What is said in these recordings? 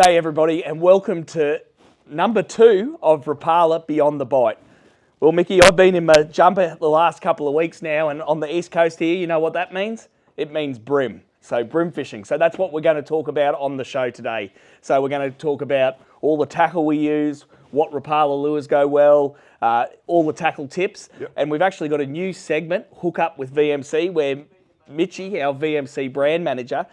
G'day everybody and welcome to number 2 of Rapala Beyond the Bite. Well Mickey, I've been in my jumper the last couple of weeks now, and on the east coast here, you know what that means? It means Brim. So Brim fishing. So that's what we're going to talk about on the show today. So we're going to talk about all the tackle we use, what Rapala lures go well, all the tackle tips. Yep. And we've actually got a new segment, Hookup with VMC, where Mitchie, our VMC brand manager,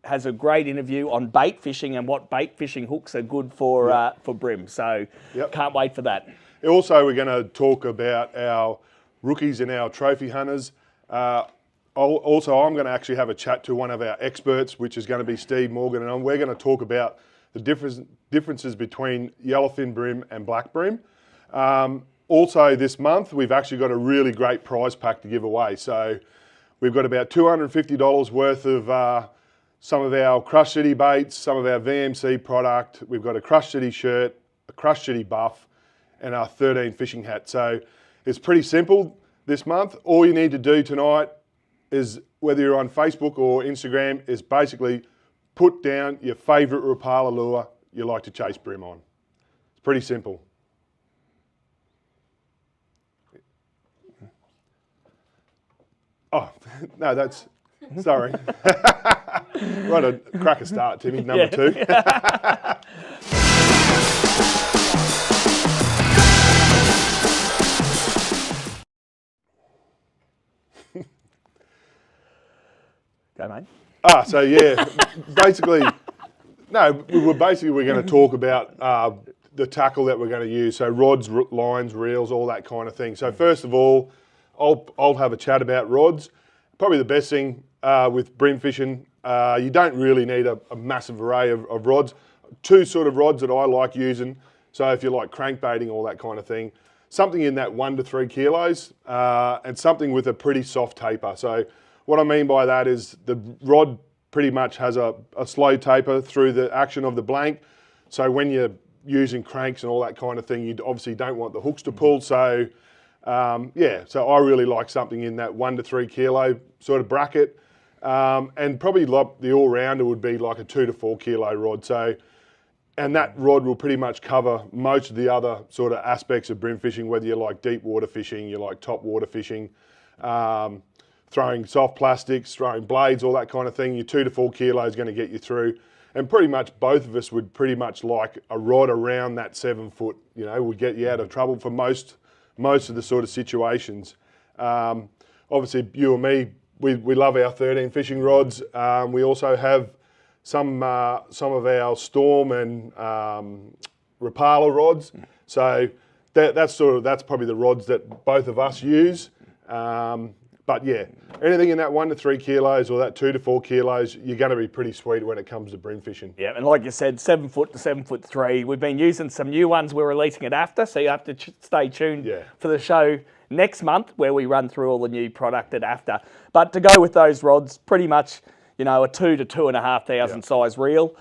has a great interview on bait fishing and what bait fishing hooks are good for Brim. So can't wait for that. Also, we're going to talk about our rookies and our trophy hunters. Also, I'm going to actually have a chat to one of our experts, which is going to be Steve Morgan, and we're going to talk about the differences between Yellowfin Brim and black Brim. Also, this month, we've actually got a really great prize pack to give away. So we've got about $250 worth of some of our Crush City baits, some of our VMC product. We've got a Crush City shirt, a Crush City buff, and our 13 fishing hat. So it's pretty simple this month. All you need to do tonight is, whether you're on Facebook or Instagram, is basically put down your favourite Rapala lure you like to chase Brim on. It's pretty simple. Oh, no, that's, sorry. Right, a cracker start, Timmy, number 2. Go, mate. So yeah, basically, we're going to talk about the tackle that we're going to use. So rods, lines, reels, all that kind of thing. So first of all, I'll have a chat about rods. Probably the best thing with Brim fishing, you don't really need a massive array of rods. 2 sort of rods that I like using. So if you like crankbaiting, all that kind of thing, something in that 1 to 3 kilos, and something with a pretty soft taper. So what I mean by that is the rod pretty much has a slow taper through the action of the blank. So when you're using cranks and all that kind of thing, you obviously don't want the hooks to pull. So so I really like something in that 1 to 3 kilo sort of bracket. And probably the all-rounder would be like a 2 to 4 kilo rod. So, and that rod will pretty much cover most of the other sort of aspects of Brim fishing, whether you like deep water fishing, you like top water fishing, throwing soft plastics, throwing blades, all that kind of thing. Your 2 to 4 kilos is going to get you through. And pretty much both of us would pretty much like a rod around that 7 foot, would get you out of trouble for most of the sort of situations. Obviously, you and me, we love our 13 fishing rods. We also have some of our Storm and Rapala rods. So that's probably the rods that both of us use. But yeah, anything in that 1 to 3 kilos or that 2 to 4 kilos, you're going to be pretty sweet when it comes to Brim fishing. Yeah, and like you said, 7 foot to 7'3". We've been using some new ones we're releasing it after, so you have to stay tuned for the show next month where we run through all the new product at after. But to go with those rods, pretty much, a 2 to 2,500 size reel,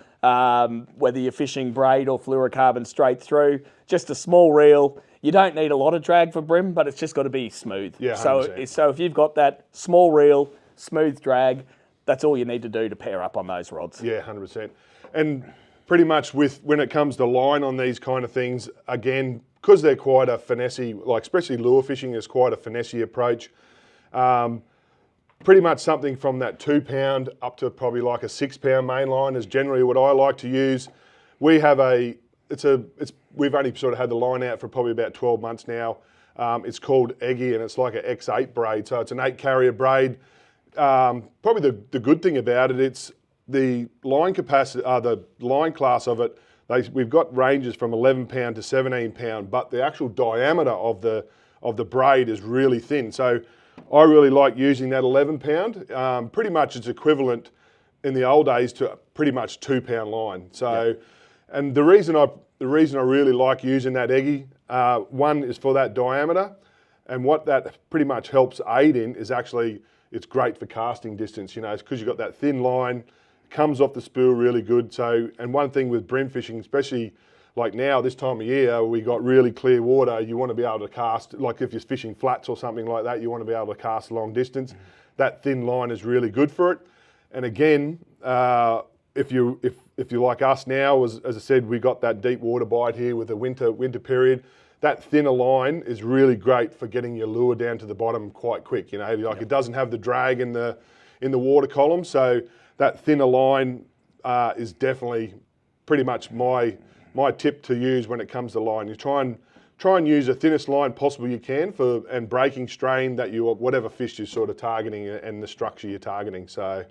whether you're fishing braid or fluorocarbon straight through, just a small reel. You don't need a lot of drag for Brim, but it's just got to be smooth. Yeah, so if you've got that small reel, smooth drag, that's all you need to do to pair up on those rods. Yeah, 100%. And pretty much when it comes to line on these kind of things, again, because they're quite a finessey, like especially lure fishing is quite a finessey approach. Pretty much something from that 2 pound up to probably like a 6 pound main line is generally what I like to use. We have we've only sort of had the line out for probably about 12 months now. It's called Eggy, and it's like an X8 braid. So it's an 8 carrier braid. Probably the good thing about it, it's the line capacity, the line class of it. We've got ranges from 11 pound to 17 pound, but the actual diameter of the braid is really thin. So I really like using that 11 pound. Pretty much it's equivalent in the old days to pretty much 2 pound line. So, and the reason I really like using that Eggy, one is for that diameter, and what that pretty much helps aid in is actually it's great for casting distance. It's because you've got that thin line, comes off the spool really good. So, and one thing with Brim fishing, especially like now, this time of year, we got really clear water. You want to be able to cast, like if you're fishing flats or something like that, you want to be able to cast a long distance. That thin line is really good for it. And again, if if you're like us now, as I said, we got that deep water bite here with the winter period. That thinner line is really great for getting your lure down to the bottom quite quick. You know, like it doesn't have the drag in the water column, so that thinner line is definitely pretty much my tip to use when it comes to line. You try and use the thinnest line possible you can and breaking strain that whatever fish you're sort of targeting and the structure you're targeting. So.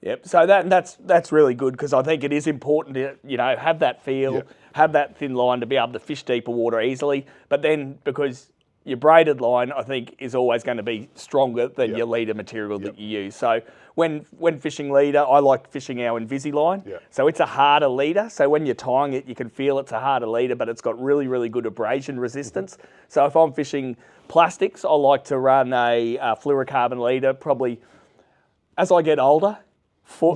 Yep. So that's really good, because I think it is important to, you know, have that feel, have that thin line to be able to fish deeper water easily. But then, because your braided line, I think, is always going to be stronger than your leader material that you use. So when fishing leader, I like fishing our Invisalign. So it's a harder leader. So when you're tying it, you can feel it's a harder leader, but it's got really, really good abrasion resistance. So if I'm fishing plastics, I like to run a fluorocarbon leader. Probably as I get older, 2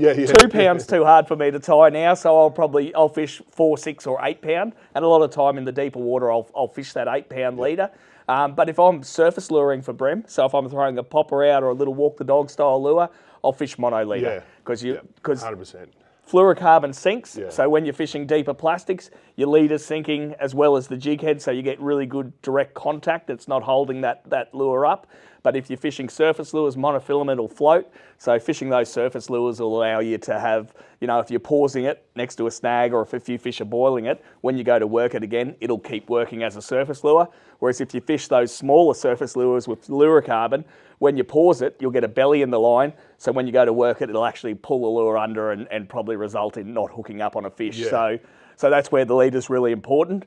pounds too hard for me to tie now, so I'll fish 4, 6 or 8 pound, and a lot of time in the deeper water I'll fish that 8 pound leader. But if I'm surface luring for Brim, so if I'm throwing a popper out or a little walk the dog style lure, I'll fish mono leader, because 100%. Fluorocarbon sinks, so when you're fishing deeper plastics, your leader's sinking as well as the jig head, so you get really good direct contact. It's not holding that lure up. But if you're fishing surface lures, monofilament will float. So fishing those surface lures will allow you to have, you know, if you're pausing it next to a snag, or if a few fish are boiling it, when you go to work it again, it'll keep working as a surface lure. Whereas if you fish those smaller surface lures with fluorocarbon, when you pause it, you'll get a belly in the line. So when you go to work it, it'll actually pull the lure under and probably result in not hooking up on a fish. So that's where the leader's really important.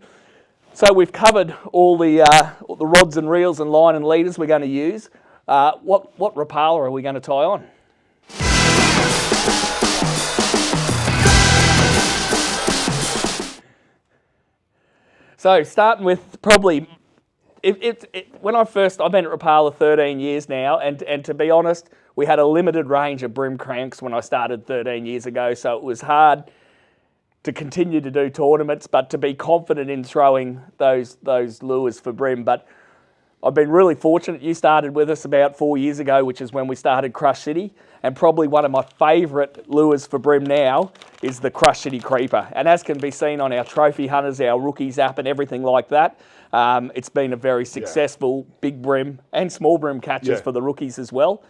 So we've covered all the rods and reels and line and leaders we're going to use. What Rapala are we going to tie on? So starting with probably, when I've been at Rapala 13 years now, and to be honest, we had a limited range of Brim cranks when I started 13 years ago, so it was hard to continue to do tournaments, but to be confident in throwing those lures for Brim. But I've been really fortunate. You started with us about 4 years ago, which is when we started Crush City, and probably one of my favourite lures for Brim now is the Crush City Creeper. And as can be seen on our Trophy Hunters, our Rookies app and everything like that, it's been a very successful big Brim and small Brim catches for the rookies as well.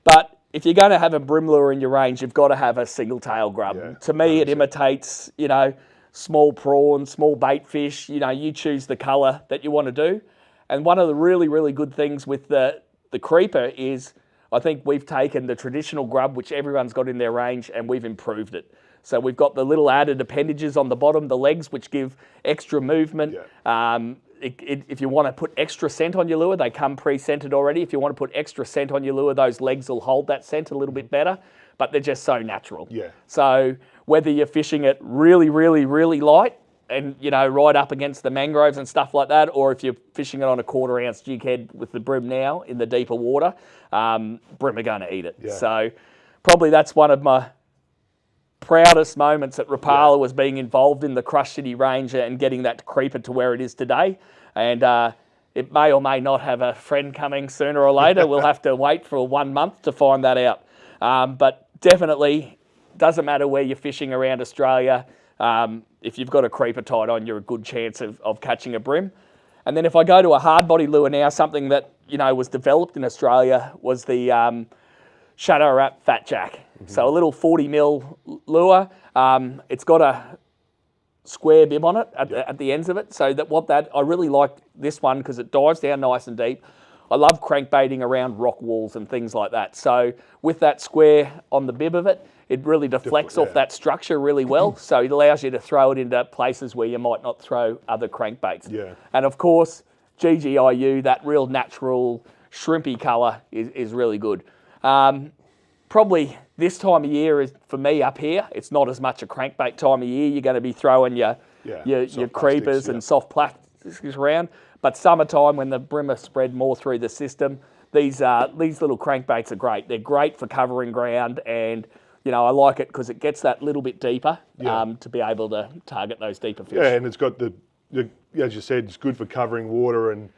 But if you're going to have a Brim lure in your range, you've got to have a single tail grub. To me, it imitates, you know, small prawn, small bait fish. You know, you choose the colour that you want to do. And one of the really, really good things with the Creeper is, I think we've taken the traditional grub, which everyone's got in their range, and we've improved it. So we've got the little added appendages on the bottom, the legs, which give extra movement. If you want to put extra scent on your lure, they come pre-scented already. If you want to put extra scent on your lure, those legs will hold that scent a little bit better, but they're just so natural. So whether you're fishing it really, really, really light and, you know, right up against the mangroves and stuff like that, or if you're fishing it on a 1/4 ounce jig head with the Brim now in the deeper water, Brim are going to eat it. So probably that's one of my proudest moments at Rapala was being involved in the Crush City range and getting that Creeper to where it is today. And it may or may not have a friend coming sooner or later. We'll have to wait for 1 month to find that out. But definitely doesn't matter where you're fishing around Australia. If you've got a Creeper tied on, you're a good chance of catching a Brim. And then if I go to a hard body lure now, something that, you know, was developed in Australia was the Shadow Wrap Fat Jack. So a little 40 mil lure. It's got a square bib on it at the ends of it. So I really like this one because it dives down nice and deep. I love crankbaiting around rock walls and things like that. So with that square on the bib of it, it really deflects off that structure really well. So it allows you to throw it into places where you might not throw other crankbaits. And of course, GGIU, that real natural shrimpy colour is really good. Probably this time of year is, for me up here, it's not as much a crankbait time of year. You're going to be throwing your creepers and soft plastics around. But summertime, when the Brim are spread more through the system, these little crankbaits are great. They're great for covering ground, and you know, I like it because it gets that little bit deeper to be able to target those deeper fish. Yeah, and it's got the as you said, it's good for covering water, and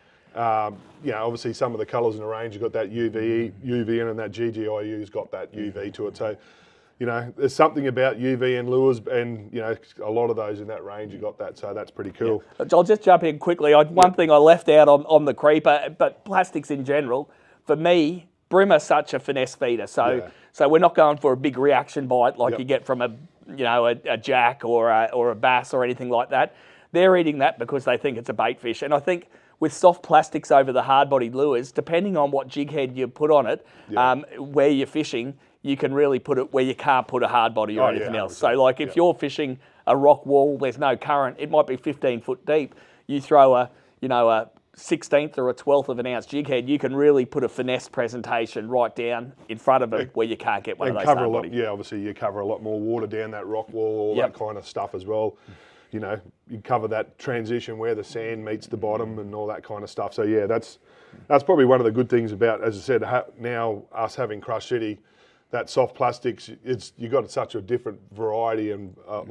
you know, obviously some of the colours in the range, you've got that UV in, and that GGIU's got that UV to it. So you know, there's something about UV and lures, and you know, a lot of those in that range you got that, so that's pretty cool. Yeah. I'll just jump in quickly. One thing I left out on the creeper, but plastics in general, for me, Brim are such a finesse feeder. So we're not going for a big reaction bite like you get from a jack or a bass or anything like that. They're eating that because they think it's a bait fish. And I think with soft plastics over the hard-bodied lures, depending on what jig head you put on it, where you're fishing, you can really put it where you can't put a hard body or anything else. So like if you're fishing a rock wall, there's no current, it might be 15 foot deep, you throw a 16th or a 12th of an ounce jig head, you can really put a finesse presentation right down in front of it where you can't get one of those hard body. Yeah, obviously you cover a lot more water down that rock wall, all that kind of stuff as well. You know, you cover that transition where the sand meets the bottom and all that kind of stuff. So yeah, that's probably one of the good things about, as I said, now us having Crush City, that soft plastics, you got such a different variety and of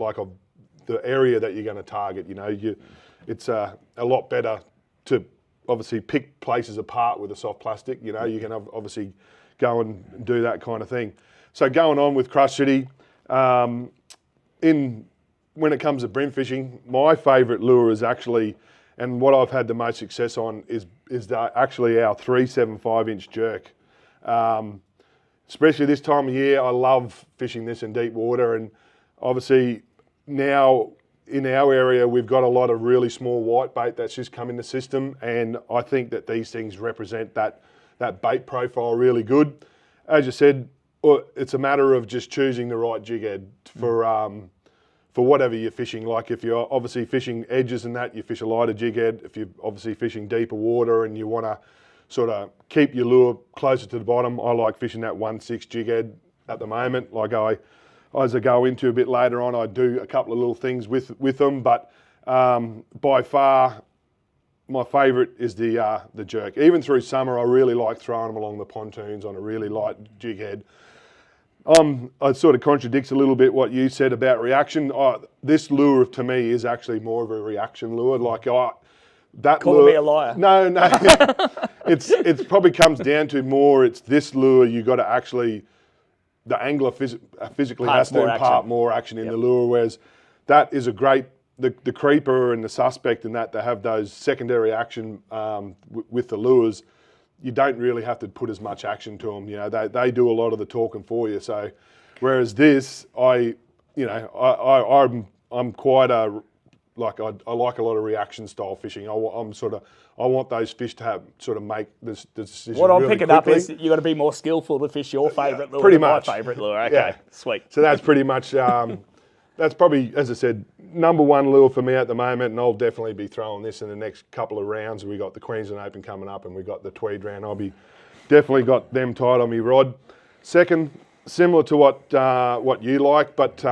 the area that you're going to target. You know, it's a lot better to obviously pick places apart with a soft plastic. You know, you can obviously go and do that kind of thing. So going on with Crush City, when it comes to brim fishing, my favourite lure is actually, and what I've had the most success on is actually our 375-inch jerk. Especially this time of year, I love fishing this in deep water, and obviously now in our area we've got a lot of really small white bait that's just come in the system, and I think that these things represent that bait profile really good. As you said, it's a matter of just choosing the right jig head for whatever you're fishing. Like if you're obviously fishing edges and that, you fish a lighter jig head. If you're obviously fishing deeper water and you want to sort of keep your lure closer to the bottom, I like fishing that 1/6 jig head at the moment. Like as I go into a bit later on, I do a couple of little things with them, but by far my favourite is the jerk. Even through summer, I really like throwing them along the pontoons on a really light jig head. It sort of contradicts a little bit what you said about reaction. This lure to me is actually more of a reaction lure. Like that Calling me a liar. No. It probably comes down to more. It's this lure. You got to actually, the angler physically has to impart more action in the lure. Whereas that is a great. The creeper and the suspect and that, they have those secondary action with the lures. You don't really have to put as much action to them. You know, they do a lot of the talking for you. So, whereas this, I'm quite I like a lot of reaction style fishing. I want those fish to make this decision. What I'm really picking quickly. up is you got to be more skillful to fish your favourite lure. Pretty much. My favourite lure. Okay, sweet. So that's pretty much. That's probably, as I said, number one lure for me at the moment, and I'll definitely be throwing this in the next couple of rounds. We got the Queensland Open coming up, and we got the Tweed round. I'll be definitely got them tied on me rod. Second, similar to what you like, but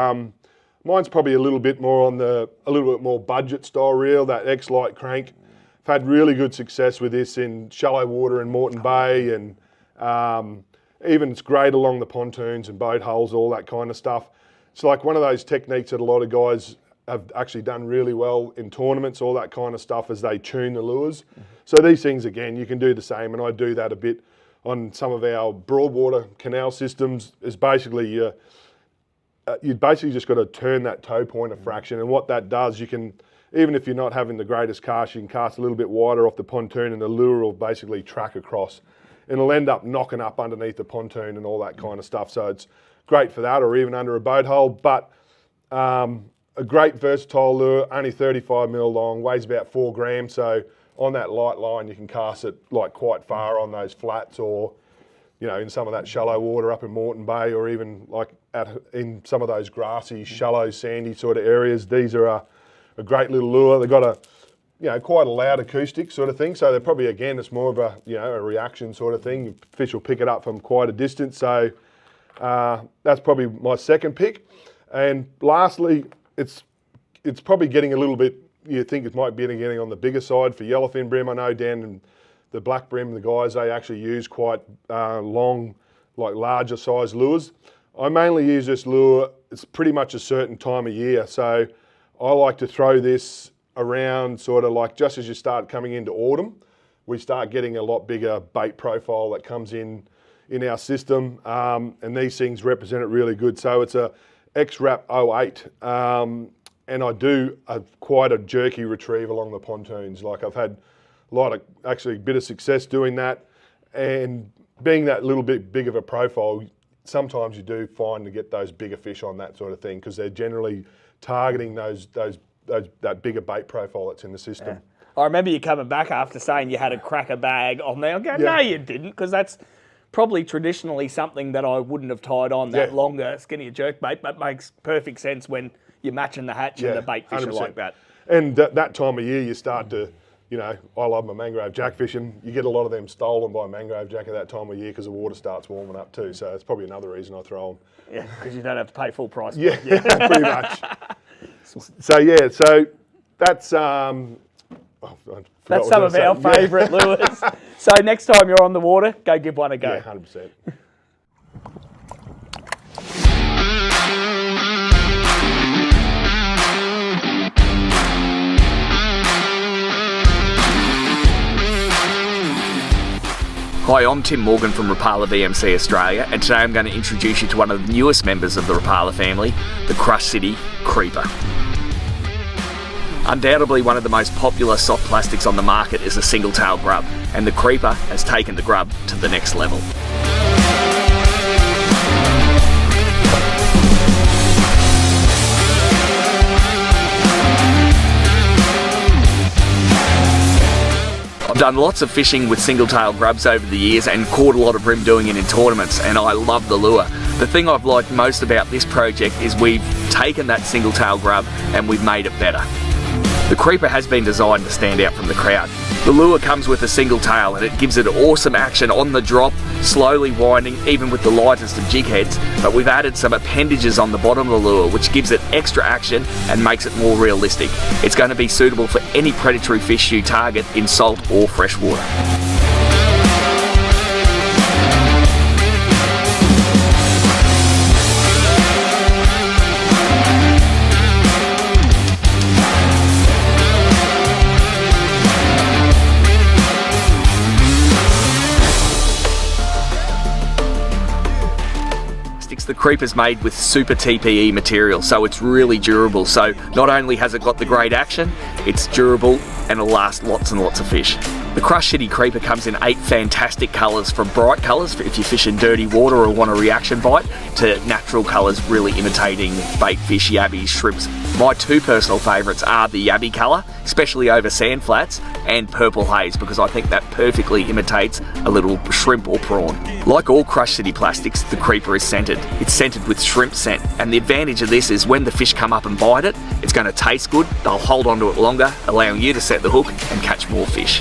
mine's probably a little bit more budget style reel. That X-Lite crank. I've had really good success with this in shallow water in Moreton Bay, and even it's great along the pontoons and boat hulls, all that kind of stuff. It's like one of those techniques that a lot of guys have actually done really well in tournaments, all that kind of stuff, as they tune the lures. So these things, again, you can do the same, and I do that a bit on some of our broadwater canal systems. Is basically you basically just got to turn that toe point a fraction, and what that does, you can, even if you're not having the greatest cast, you can cast a little bit wider off the pontoon, and the lure will basically track across, and it'll end up knocking up underneath the pontoon and all that kind of stuff. So it's great for that, or even under a boat hull. But a great versatile lure, only 35 mil long, weighs about 4 grams. So on that light line, you can cast it like quite far on those flats, or in some of that shallow water up in Moreton Bay, or even like in some of those grassy, shallow, sandy sort of areas. These are a great little lure. They've got a quite a loud acoustic sort of thing. So they're probably, again, it's more of a reaction sort of thing. Fish will pick it up from quite a distance. So that's probably my second pick. And lastly, it's probably getting a little bit, you think it might be getting on the bigger side for yellowfin brim. I know down in the black brim, the guys, they actually use quite long, like larger size lures. I mainly use this lure, it's pretty much a certain time of year. So I like to throw this around sort of like just as you start coming into autumn, we start getting a lot bigger bait profile that comes in in our system, and these things represent it really good. So it's a X-Rap 08, and I do quite a jerky retrieve along the pontoons. Like I've had a bit of success doing that, and being that little bit big of a profile, sometimes you do find to get those bigger fish on that sort of thing because they're generally targeting that bigger bait profile that's in the system. Yeah. I remember you coming back after saying you had a cracker bag on there. I'm going, no, you didn't, because that's probably traditionally something that I wouldn't have tied on, that longer, skinnier jerk bait, but makes perfect sense when you're matching the hatch and the bait fish are like that. And that time of year, you start to, I love my mangrove jack fishing. You get a lot of them stolen by mangrove jack at that time of year because the water starts warming up too. So it's probably another reason I throw them. Yeah, because you don't have to pay full price. Yeah, pretty much. So that's that's some of our favourite lures. So next time you're on the water, go give one a go. Yeah, 100%. Hi, I'm Tim Morgan from Rapala VMC Australia, and today I'm going to introduce you to one of the newest members of the Rapala family, the Crush City Creeper. Undoubtedly one of the most popular soft plastics on the market is a single-tail grub, and the Creeper has taken the grub to the next level. I've done lots of fishing with single-tail grubs over the years and caught a lot of brim doing it in tournaments, and I love the lure. The thing I've liked most about this project is we've taken that single-tail grub and we've made it better. The Creeper has been designed to stand out from the crowd. The lure comes with a single tail and it gives it awesome action on the drop, slowly winding, even with the lightest of jig heads, but we've added some appendages on the bottom of the lure which gives it extra action and makes it more realistic. It's going to be suitable for any predatory fish you target in salt or freshwater. The Creeper's made with super TPE material, so it's really durable. So not only has it got the great action, it's durable and it'll last lots and lots of fish. The Crush City Creeper comes in 8 fantastic colours, from bright colours for if you fish in dirty water or want a reaction bite, to natural colours really imitating bait fish, yabbies, shrimps. My 2 personal favourites are the yabby colour, especially over sand flats, and purple haze, because I think that perfectly imitates a little shrimp or prawn. Like all Crush City plastics, the Creeper is scented. It's scented with shrimp scent, and the advantage of this is when the fish come up and bite it, it's going to taste good, they'll hold onto it longer, allowing you to set the hook and catch more fish.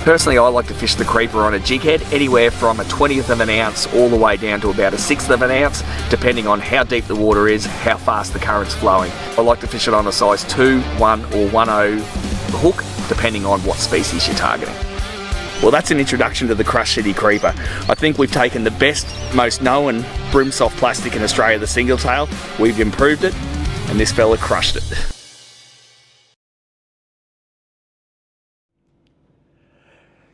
Personally, I like to fish the Creeper on a jig head, anywhere from a 1/20th of an ounce all the way down to about a 1/6 of an ounce, depending on how deep the water is, how fast the current's flowing. I like to fish it on a size 2, 1 or 1/0 hook, depending on what species you're targeting. Well, that's an introduction to the Crush City Creeper. I think we've taken the best, most known brim soft plastic in Australia, the single tail, we've improved it, and this fella crushed it.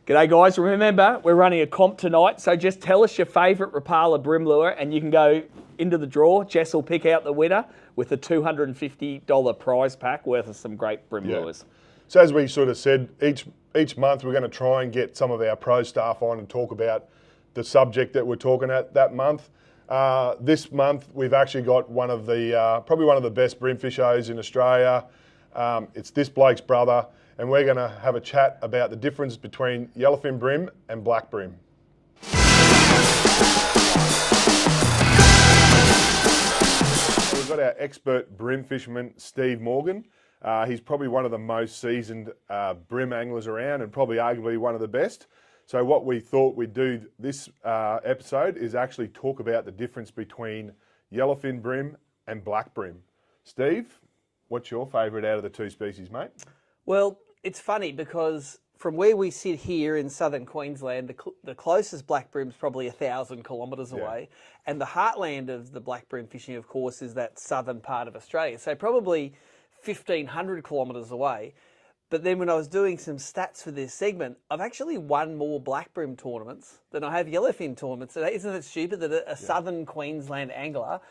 G'day guys, remember we're running a comp tonight, so just tell us your favourite Rapala brim lure and you can go into the draw. Jess will pick out the winner with a $250 prize pack worth of some great brim lures. So as we sort of said, each month we're going to try and get some of our pro staff on and talk about the subject that we're talking at that month. This month we've actually got one of the, probably one of the best brim fishers in Australia. It's this bloke's brother. And we're going to have a chat about the difference between yellowfin brim and black brim. We've got our expert brim fisherman, Steve Morgan. He's probably one of the most seasoned brim anglers around and probably arguably one of the best. So what we thought we'd do this episode is actually talk about the difference between yellowfin brim and black brim. Steve, what's your favourite out of the two species, mate? Well, it's funny because from where we sit here in southern Queensland, the closest black brim's probably 1,000 kilometres away. And the heartland of the black brim fishing, of course, is that southern part of Australia. So probably 1,500 kilometres away. But then when I was doing some stats for this segment, I've actually won more black brim tournaments than I have yellowfin tournaments. So isn't it stupid that a southern Queensland angler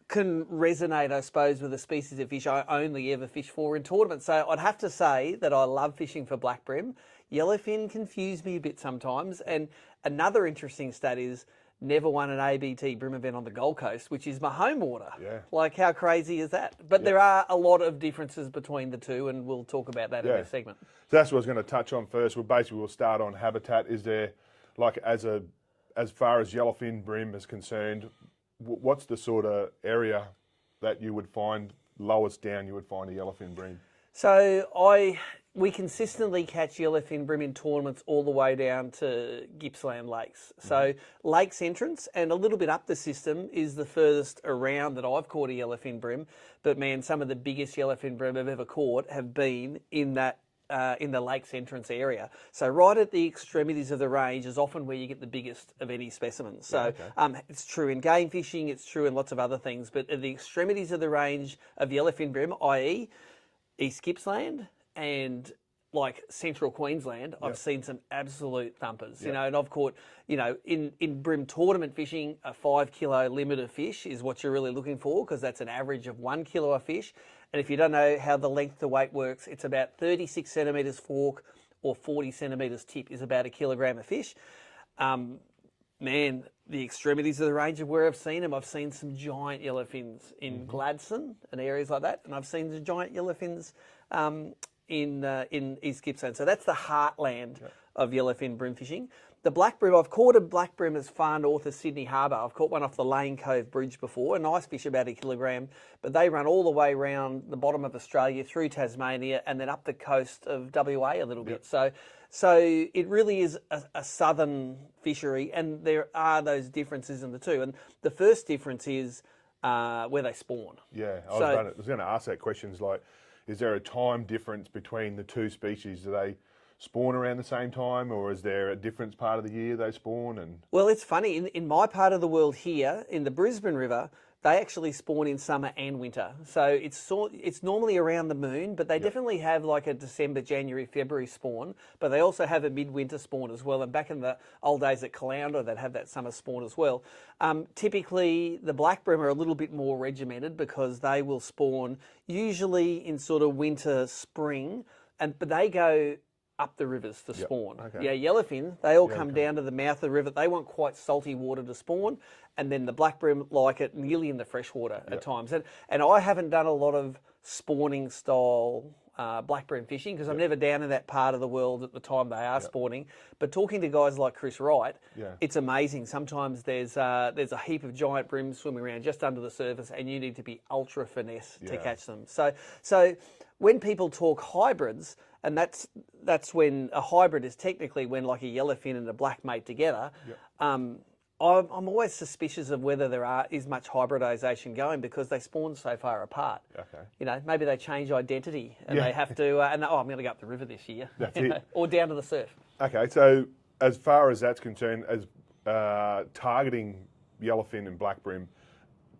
can resonate, I suppose, with a species of fish I only ever fish for in tournaments? So I'd have to say that I love fishing for black brim. Yellowfin confuse me a bit sometimes. And another interesting stat is never won an ABT Brim event on the Gold Coast, which is my home water. Yeah. Like, how crazy is that? But there are a lot of differences between the two, and we'll talk about that in this segment. So that's what I was going to touch on first. We'll start on habitat. Is there, like, as far as yellowfin Brim is concerned, what's the sort of area that you would find lowest down you would find a yellowfin Brim? So we consistently catch yellowfin Brim in tournaments all the way down to Gippsland Lakes. So Lakes entrance and a little bit up the system is the furthest around that I've caught a yellowfin Brim. But man, some of the biggest yellowfin Brim I've ever caught have been in that in the Lakes entrance area. So right at the extremities of the range is often where you get the biggest of any specimens. So it's true in game fishing, it's true in lots of other things, but at the extremities of the range of yellowfin Brim, i.e. East Gippsland and like central Queensland, I've seen some absolute thumpers, you know, and I've caught, you know, in Brim tournament fishing, a 5 kilo limit of fish is what you're really looking for because that's an average of 1 kilo of fish. And if you don't know how the length to weight works, it's about 36 centimetres fork or 40 centimetres tip is about a kilogram of fish. Man, the extremities of the range of where I've seen some giant yellowfins in Gladstone and areas like that, and I've seen the giant yellowfins in East Gippsland. So that's the heartland of yellowfin brim fishing. The black brim, I've caught a black brim as far north as Sydney Harbour. I've caught one off the Lane Cove Bridge before, a nice fish about 1 kilogram, but they run all the way around the bottom of Australia through Tasmania and then up the coast of WA a little bit. So it really is a southern fishery, and there are those differences in the two. And the first difference is where they spawn. Yeah, I was going to ask that question. Like, is there a time difference between the two species? Do they spawn around the same time, or is there a different part of the year they spawn? And well, it's funny. In my part of the world here, in the Brisbane River, they actually spawn in summer and winter. So it's normally around the moon, but they definitely have like a December, January, February spawn. But they also have a midwinter spawn as well. And back in the old days at Caloundra, they'd have that summer spawn as well. Typically, the black brim are a little bit more regimented because they will spawn usually in sort of winter, spring, but they go up the rivers to spawn. Okay. Yeah, yellowfin, they all come down to the mouth of the river. They want quite salty water to spawn, and then the black brim like it nearly in the freshwater at times. And I haven't done a lot of spawning style black brim fishing because I'm never down in that part of the world at the time they are spawning. But talking to guys like Chris Wright, it's amazing. Sometimes there's a heap of giant brims swimming around just under the surface, and you need to be ultra finesse to catch them. So when people talk hybrids, and that's when a hybrid is technically when like a yellowfin and a black mate together. I'm always suspicious of whether there is much hybridisation going because they spawn so far apart. Okay. You know, maybe they change identity and they have to, I'm going to go up the river this year. That's it. Or down to the surf. Okay, so as far as that's concerned, as targeting yellowfin and black brim,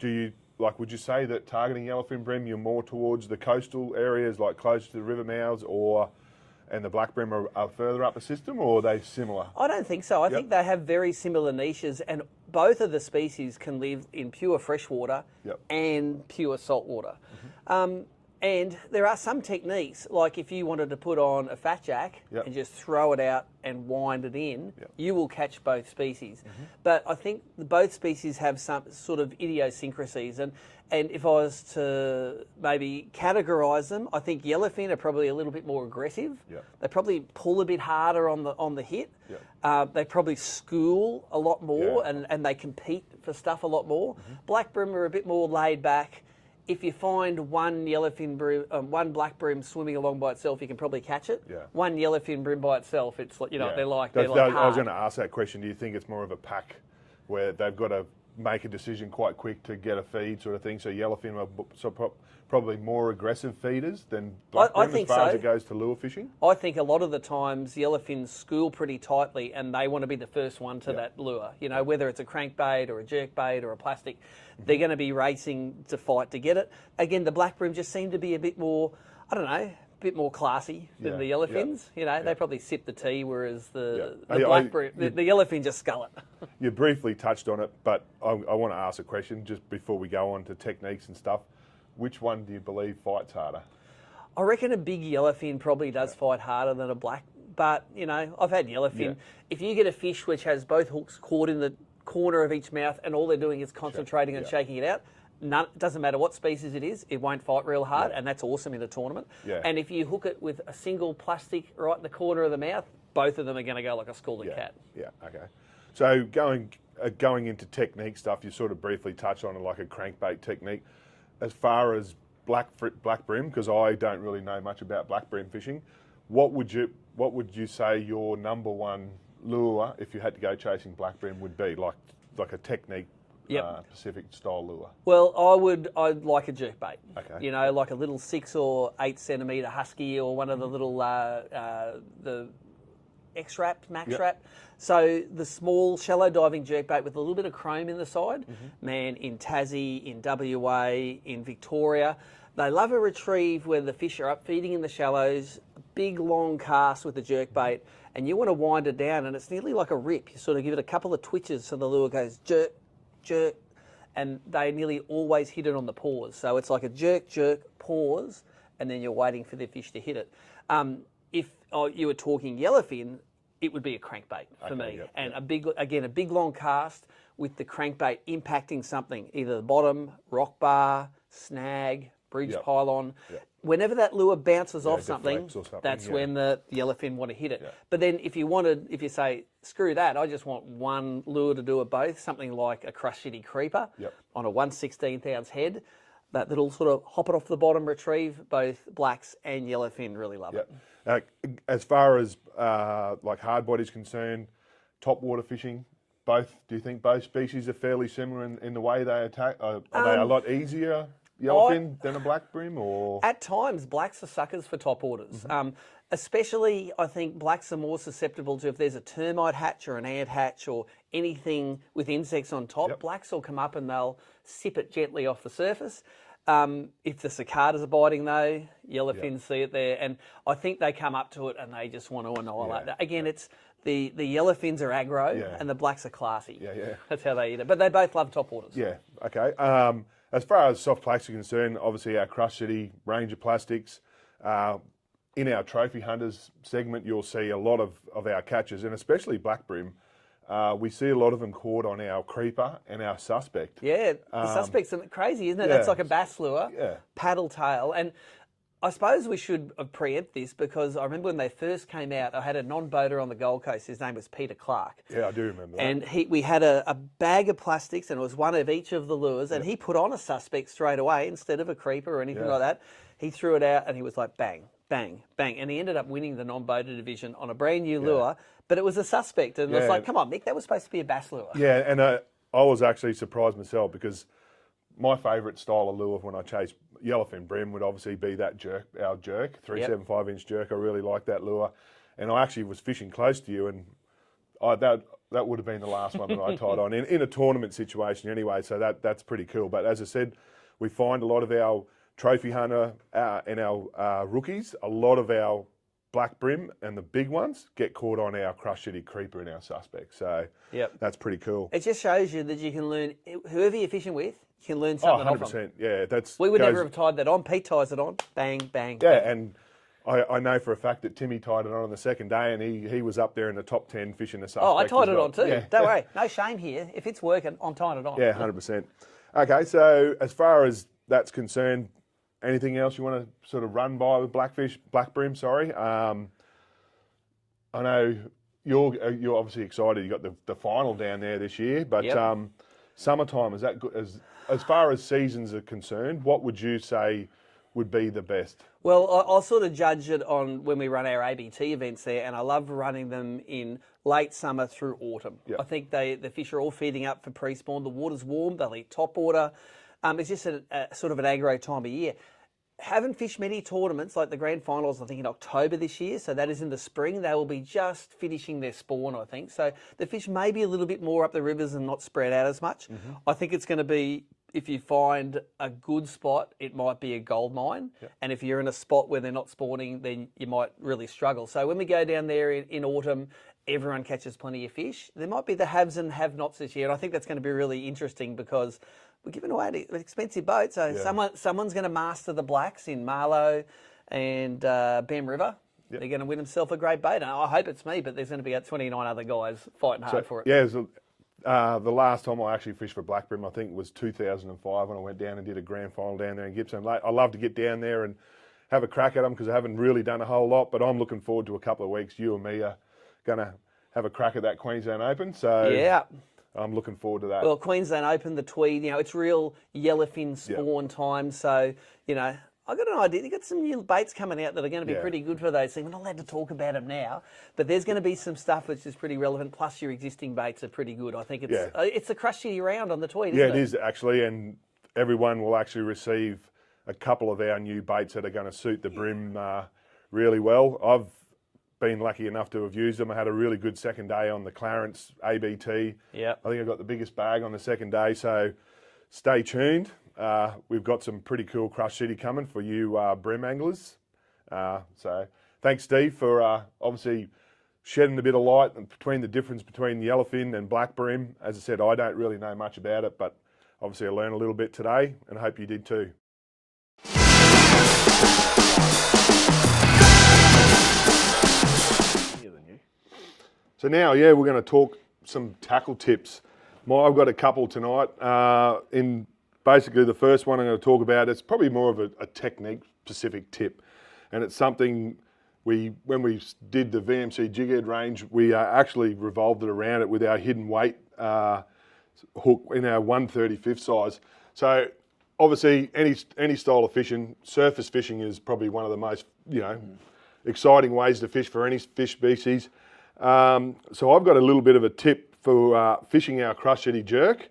would you say that targeting yellowfin brim, you're more towards the coastal areas, like close to the river mouths, and the black brim are further up the system, or are they similar? I don't think so. I think they have very similar niches, and both of the species can live in pure freshwater and pure saltwater. And there are some techniques, like if you wanted to put on a fat jack and just throw it out and wind it in, you will catch both species. But I think both species have some sort of idiosyncrasies. And if I was to maybe categorise them, I think yellowfin are probably a little bit more aggressive. They probably pull a bit harder on the hit. They probably school a lot more and they compete for stuff a lot more. Black brim are a bit more laid back. If you find one yellowfin brim, one black brim swimming along by itself, you can probably catch it. One yellowfin brim by itself, it's like, they're like I was hard. going to ask that question. Do you think it's more of a pack where they've got to make a decision quite quick to get a feed sort of thing. So yellowfin are probably more aggressive feeders than black brim think as far so. as it goes to lure fishing. I think a lot of the times yellowfins school pretty tightly and they want to be the first one to that lure. You know, whether it's a crankbait or a jerkbait or a plastic, they're going to be racing to fight to get it. Again, the black brim just seem to be a bit more, I don't know, a bit more classy than the yellowfins. You know, they probably sip the tea, whereas the black brim, the yellowfin just scull it. You briefly touched on it, but I want to ask a question just before we go on to techniques and stuff. Which one do you believe fights harder? I reckon a big yellowfin probably does fight harder than a black, but, you know, I've had yellowfin. Yeah. If you get a fish which has both hooks caught in the corner of each mouth and all they're doing is concentrating on shaking it out, it doesn't matter what species it is, it won't fight real hard, and that's awesome in a tournament. Yeah. And if you hook it with a single plastic right in the corner of the mouth, both of them are going to go like a scalded cat. Yeah, okay. So going into technique stuff, you sort of briefly touched on it, like a crankbait technique. As far as black brim, because I don't really know much about black brim fishing, what would you say your number one lure, if you had to go chasing black brim, would be? Like a technique Pacific style lure? Well, I'd like a jerkbait. Okay. You know, like a little 6 or 8 centimetre husky or one of the little the X-Wrap, Max-Wrap. So the small shallow diving jerkbait with a little bit of chrome in the side, man, in Tassie, in WA, in Victoria, they love a retrieve where the fish are up feeding in the shallows, big long cast with the jerkbait, and you want to wind it down and it's nearly like a rip. You sort of give it a couple of twitches so the lure goes jerk, jerk, and they nearly always hit it on the pause. So it's like a jerk, jerk, pause, and then you're waiting for the fish to hit it. If you were talking yellowfin, it would be a crankbait for me. And a big long cast with the crankbait impacting something, either the bottom, rock bar, snag, bridge pylon. Whenever that lure bounces off something, that's when the yellowfin want to hit it. But then if you say, screw that, I just want one lure to do it both, something like a crush city creeper on a 1/16th ounce head, that little sort of hop it off the bottom retrieve, both blacks and yellowfin really love it. As far as like hard body's concerned, top water fishing, do you think both species are fairly similar in the way they attack? Are they a lot easier, yellowfin, than a black brim? Or at times, blacks are suckers for top waters. Especially, I think blacks are more susceptible to if there's a termite hatch or an ant hatch or anything with insects on top. Blacks will come up and they'll sip it gently off the surface. If the cicadas are biting though, yellowfins see it there, and I think they come up to it and they just want to annihilate that. Again, it's the yellowfins are aggro and the blacks are classy. That's how they eat it. But they both love top waters. Yeah, okay. As far as soft plastics are concerned, obviously our Crush City range of plastics, in our Trophy Hunters segment, you'll see a lot of our catches, and especially black brim. We see a lot of them caught on our creeper and our suspect. Yeah, the suspect's crazy, isn't it? That's like a bass lure, paddle tail. And I suppose we should preempt this because I remember when they first came out, I had a non-boater on the Gold Coast. His name was Peter Clark. Yeah, I do remember that. And we had a bag of plastics, and it was one of each of the lures, and he put on a suspect straight away instead of a creeper or anything like that. He threw it out, and he was like, bang, bang, bang. And he ended up winning the non-boater division on a brand new lure, but it was a suspect. And I was like, come on, Mick, that was supposed to be a bass lure. Yeah, and I was actually surprised myself because my favourite style of lure when I chase yellowfin brim would obviously be that jerk, our jerk, 375-inch jerk. I really like that lure. And I actually was fishing close to you, and that would have been the last one that I tied on in a tournament situation anyway, so that's pretty cool. But as I said, we find a lot of our Trophy Hunter and our rookies, a lot of our black brim and the big ones get caught on our Crush City creeper and our suspect. So that's pretty cool. It just shows you that you can learn, whoever you're fishing with, you can learn something off them. 100%. Yeah, we would never have tied that on. Pete ties it on. Bang, bang. Yeah, bang. and I know for a fact that Timmy tied it on the second day, and he was up there in the top 10 fishing the suspect. Oh, I tied it well. on too. Yeah. Don't worry. No shame here. If it's working, I'm tying it on. Yeah, 100%. Okay, so as far as that's concerned, anything else you want to sort of run by with black brim? Sorry. I know you're obviously excited. You got the final down there this year, but summertime, is that good? As far as seasons are concerned, what would you say would be the best? Well, I'll sort of judge it on when we run our ABT events there, and I love running them in late summer through autumn. Yep. I think the fish are all feeding up for pre-spawn. The water's warm, they'll eat top water. It's just a sort of an aggro time of year. Haven't fished many tournaments, like the grand finals, I think in October this year, so that is in the spring. They will be just finishing their spawn, I think. So the fish may be a little bit more up the rivers and not spread out as much. Mm-hmm. I think it's going to be, if you find a good spot, it might be a gold mine. Yep. And if you're in a spot where they're not spawning, then you might really struggle. So when we go down there in autumn, everyone catches plenty of fish. There might be the haves and have-nots this year, and I think that's going to be really interesting because we're giving away an expensive boat. So someone's going to master the blacks in Marlow and Bam River. Yep. They're going to win themselves a great boat. And I hope it's me, but there's going to be 29 other guys fighting hard for it. Yeah, the last time I actually fished for Black Brim, I think it was 2005 when I went down and did a grand final down there in Gippsland. I love to get down there and have a crack at them because I haven't really done a whole lot, but I'm looking forward to a couple of weeks. You and me are going to have a crack at that Queensland Open. So yeah. I'm looking forward to that. Well, Queensland Open, the Tweed, it's real yellowfin spawn time. So, I've got an idea. They've got some new baits coming out that are going to be pretty good for those things. We're not allowed to talk about them now, but there's going to be some stuff which is pretty relevant. Plus, your existing baits are pretty good. I think it's a crush city round on the Tweed, isn't it? Yeah, it is actually, and everyone will actually receive a couple of our new baits that are going to suit the Brim really well. I've been lucky enough to have used them. I had a really good second day on the Clarence ABT. Yeah, I think I got the biggest bag on the second day, so stay tuned. We've got some pretty cool Crush City coming for you Brim anglers. So thanks, Steve, for obviously shedding a bit of light between the difference between Yellowfin and Black Brim. As I said, I don't really know much about it, but obviously I learned a little bit today, and I hope you did too. So now, we're going to talk some tackle tips. I've got a couple tonight. In basically the first one I'm going to talk about, it's probably more of a technique-specific tip, and it's something when we did the VMC jig head range, we actually revolved it around it with our hidden weight hook in our 1/35 size. So obviously, any style of fishing, surface fishing is probably one of the most exciting ways to fish for any fish species. So I've got a little bit of a tip for fishing our Crush City jerk.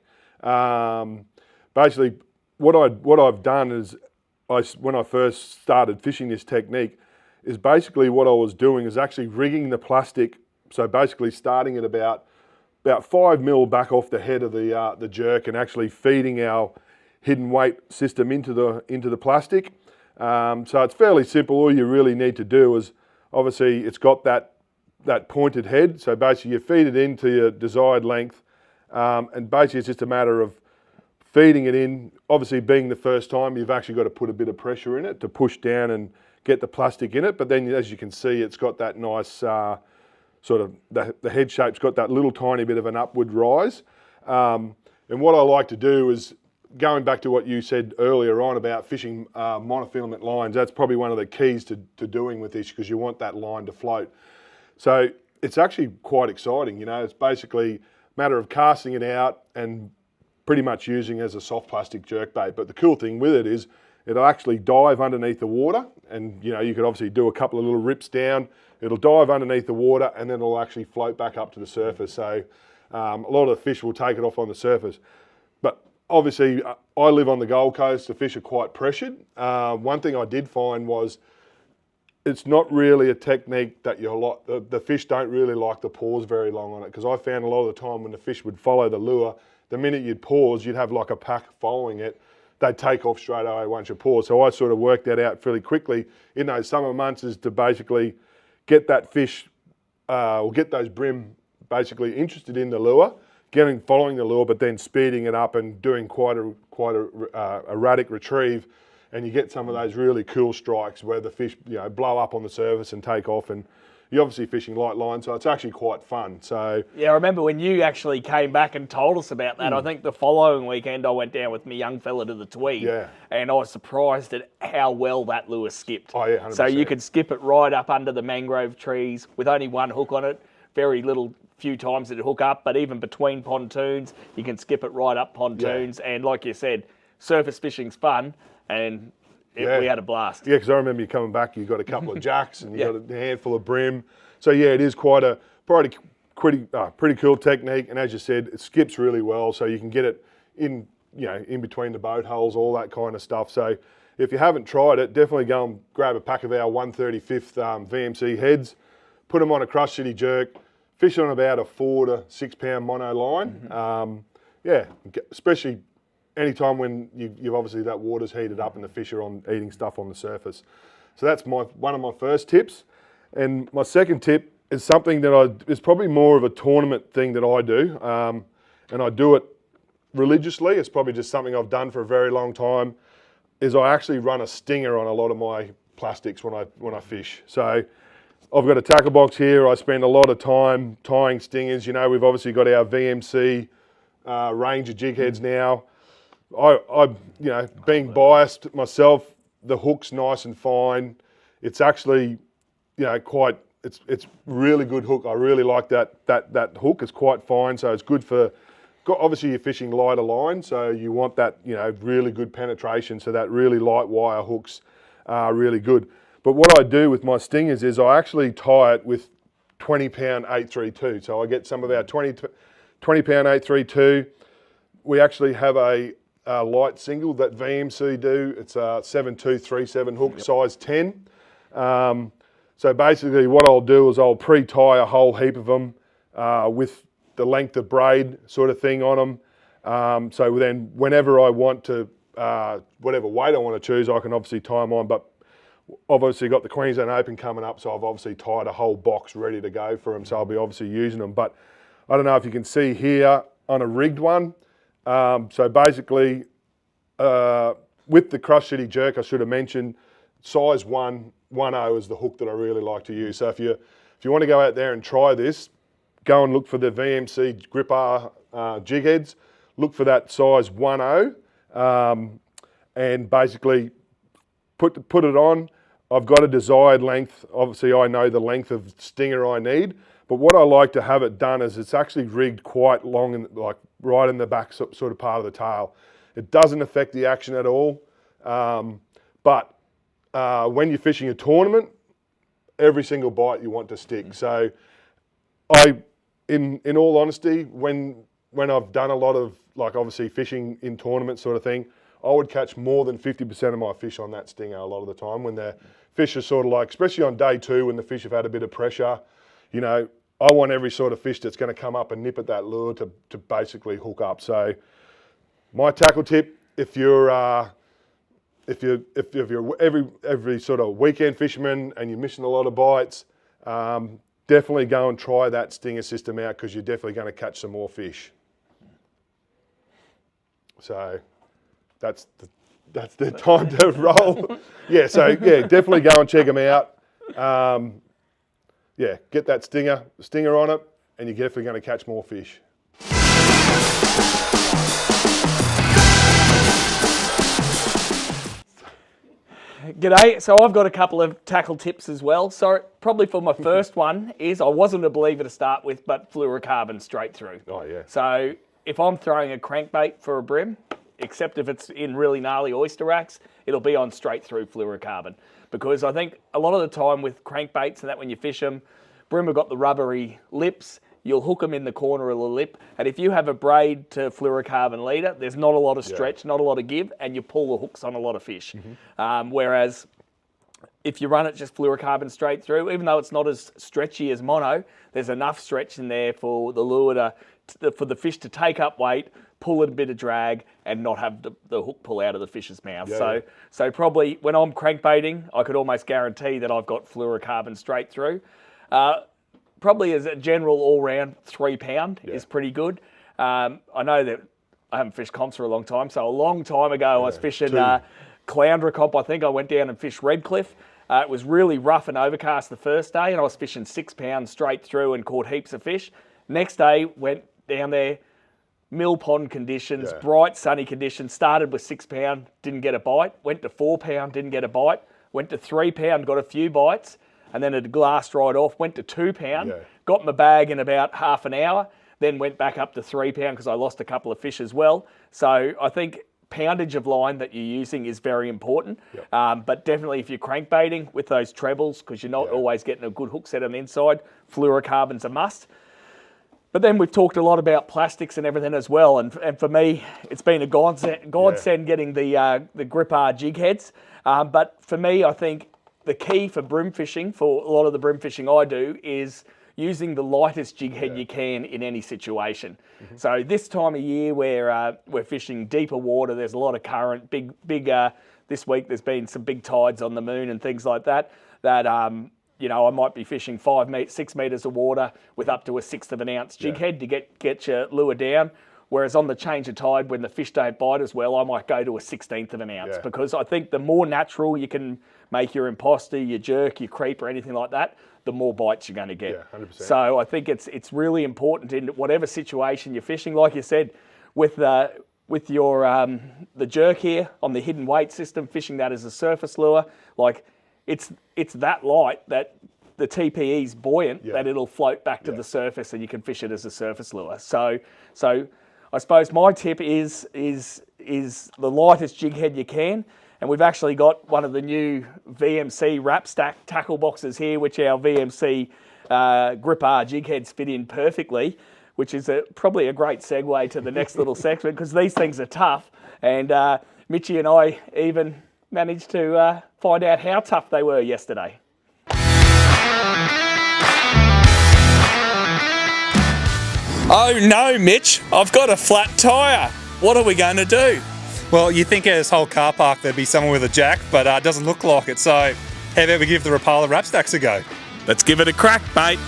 Basically, what I've done is, when I first started fishing this technique, is basically what I was doing is actually rigging the plastic. So basically starting at about 5 mil back off the head of the jerk and actually feeding our hidden weight system into the plastic. So it's fairly simple. All you really need to do is, obviously, it's got that pointed head. So basically you feed it into your desired length, and basically it's just a matter of feeding it in. Obviously, being the first time, you've actually got to put a bit of pressure in it to push down and get the plastic in it. But then, as you can see, it's got that nice sort of, the head shape's got that little tiny bit of an upward rise. And what I like to do is, going back to what you said earlier on about fishing monofilament lines, that's probably one of the keys to doing with this, because you want that line to float. So it's actually quite exciting. It's basically a matter of casting it out and pretty much using it as a soft plastic jerkbait. But the cool thing with it is it'll actually dive underneath the water, and you could obviously do a couple of little rips down. It'll dive underneath the water, and then it'll actually float back up to the surface. So a lot of the fish will take it off on the surface. But obviously, I live on the Gold Coast. The fish are quite pressured. One thing I did find was, it's not really a technique that the fish don't really like to pause very long on it, because I found a lot of the time when the fish would follow the lure, the minute you'd pause, you'd have like a pack following it. They'd take off straight away once you pause. So I sort of worked that out fairly quickly in those summer months, is to basically get that fish, or get those brim basically interested in the lure, following the lure, but then speeding it up and doing quite a erratic retrieve. And you get some of those really cool strikes where the fish, blow up on the surface and take off. And you're obviously fishing light line, so it's actually quite fun. So yeah, I remember when you actually came back and told us about that. I think the following weekend I went down with my young fella to the Tweed, and I was surprised at how well that lure skipped. Oh yeah, 100%. So you could skip it right up under the mangrove trees with only one hook on it. Very little, few times it'd hook up, but even between pontoons, you can skip it right up pontoons. And like you said, surface fishing's fun. And Yeah. we had a blast. Yeah, because I remember you coming back, you got a couple of jacks and you got a handful of brim. So yeah, it is pretty cool technique. And as you said, it skips really well, so you can get it in in between the boat holes, all that kind of stuff. So if you haven't tried it, definitely go and grab a pack of our 135th VMC heads, put them on a Crush City jerk, fish on about a 4 to 6 pound mono line. Especially anytime when you've obviously that water's heated up and the fish are eating stuff on the surface. So that's one of my first tips. And my second tip is something that is probably more of a tournament thing that I do. And I do it religiously. It's probably just something I've done for a very long time, is I actually run a stinger on a lot of my plastics when I fish. So I've got a tackle box here. I spend a lot of time tying stingers. We've obviously got our VMC range of jig heads now. I being biased myself, the hook's nice and fine. It's actually, it's really good hook. I really like that hook. It's quite fine, so it's good for, obviously you're fishing lighter line, so you want that, really good penetration, so that really light wire hooks are really good. But what I do with my stingers is I actually tie it with 20 pound 832. So I get some of our 20 pound 832. We actually have a light single that VMC do. It's a 7237 hook, size 10. So basically what I'll do is I'll pre-tie a whole heap of them with the length of braid sort of thing on them. So then whenever I want to, whatever weight I want to choose, I can obviously tie them on. But I've obviously got the Queensland Open coming up, so I've obviously tied a whole box ready to go for them. So I'll be obviously using them. But I don't know if you can see here on a rigged one. So basically, with the Crush City jerk, I should have mentioned, size 10 is the hook that I really like to use. So if you want to go out there and try this, go and look for the VMC Gripper jig heads. Look for that size 10, and basically put it on. I've got a desired length. Obviously, I know the length of stinger I need. But what I like to have it done is it's actually rigged quite long, like right in the back sort of part of the tail. It doesn't affect the action at all. But when you're fishing a tournament, every single bite you want to stick. So in all honesty, when I've done a lot of, like, obviously fishing in tournaments sort of thing, I would catch more than 50% of my fish on that stinger a lot of the time when the fish are sort of like, especially on day 2 when the fish have had a bit of pressure, I want every sort of fish that's going to come up and nip at that lure to basically hook up. So my tackle tip, if you're every sort of weekend fisherman and you're missing a lot of bites, definitely go and try that stinger system out, because you're definitely going to catch some more fish. So that's the time to roll. Definitely go and check them out. Get that stinger on it, and you're definitely going to catch more fish. G'day. So I've got a couple of tackle tips as well. So probably for my first one is, I wasn't a believer to start with, but fluorocarbon straight through. Oh yeah. So if I'm throwing a crankbait for a brim, except if it's in really gnarly oyster racks, it'll be on straight through fluorocarbon. Because I think a lot of the time with crankbaits and that, when you fish them, brim have got the rubbery lips, you'll hook them in the corner of the lip, and if you have a braid to fluorocarbon leader, there's not a lot of stretch, not a lot of give, and you pull the hooks on a lot of fish. Whereas if you run it just fluorocarbon straight through, even though it's not as stretchy as mono, there's enough stretch in there for the lure for the fish to take up weight, pull a bit of drag, and not have the hook pull out of the fish's mouth. So probably when I'm crankbaiting, I could almost guarantee that I've got fluorocarbon straight through. Probably as a general all-round, 3 pound is pretty good. I know that I haven't fished comps for a long time, so a long time ago I was fishing Cloundra comp. I think I went down and fished Redcliffe. It was really rough and overcast the first day, and I was fishing 6 pounds straight through and caught heaps of fish. Next day, went down there, mill pond conditions, bright sunny conditions, started with 6 pound, didn't get a bite, went to 4 pound, didn't get a bite, went to 3 pound, got a few bites, and then it glassed right off, went to 2 pound, got my bag in about half an hour, then went back up to 3 pound because I lost a couple of fish as well. So I think poundage of line that you're using is very important. But definitely if you're crankbaiting with those trebles, because you're not always getting a good hook set on the inside, fluorocarbon's a must. But then we've talked a lot about plastics and everything as well. And for me, it's been a godsend getting the Grip R jig heads. But for me, I think the key for brim fishing, for a lot of the brim fishing I do, is using the lightest jig head you can in any situation. So this time of year where we're fishing deeper water, there's a lot of current, big this week there's been some big tides on the moon and things like that, you know, I might be fishing 6 metres of water with up to 1/6 of an ounce jig head to get your lure down. Whereas on the change of tide, when the fish don't bite as well, I might go to 1/16 of an ounce because I think the more natural you can make your imposter, your jerk, your creep or anything like that, the more bites you're going to get. Yeah, 100%. So I think it's really important in whatever situation you're fishing. Like you said, with your the jerk here on the hidden weight system, fishing that as a surface lure, like it's that light that the TPE's buoyant that it'll float back to the surface and you can fish it as a surface lure. So I suppose my tip is the lightest jig head you can. And we've actually got one of the new VMC Rapstack tackle boxes here, which our VMC Grip R jig heads fit in perfectly, which is probably a great segue to the next little segment because these things are tough. And Mitchie and I even managed to find out how tough they were yesterday. Oh no, Mitch, I've got a flat tyre. What are we going to do? Well, you'd think out of this whole car park there'd be someone with a jack, but it doesn't look like it. So how about we give the Rapala Rapstacks a go? Let's give it a crack, mate.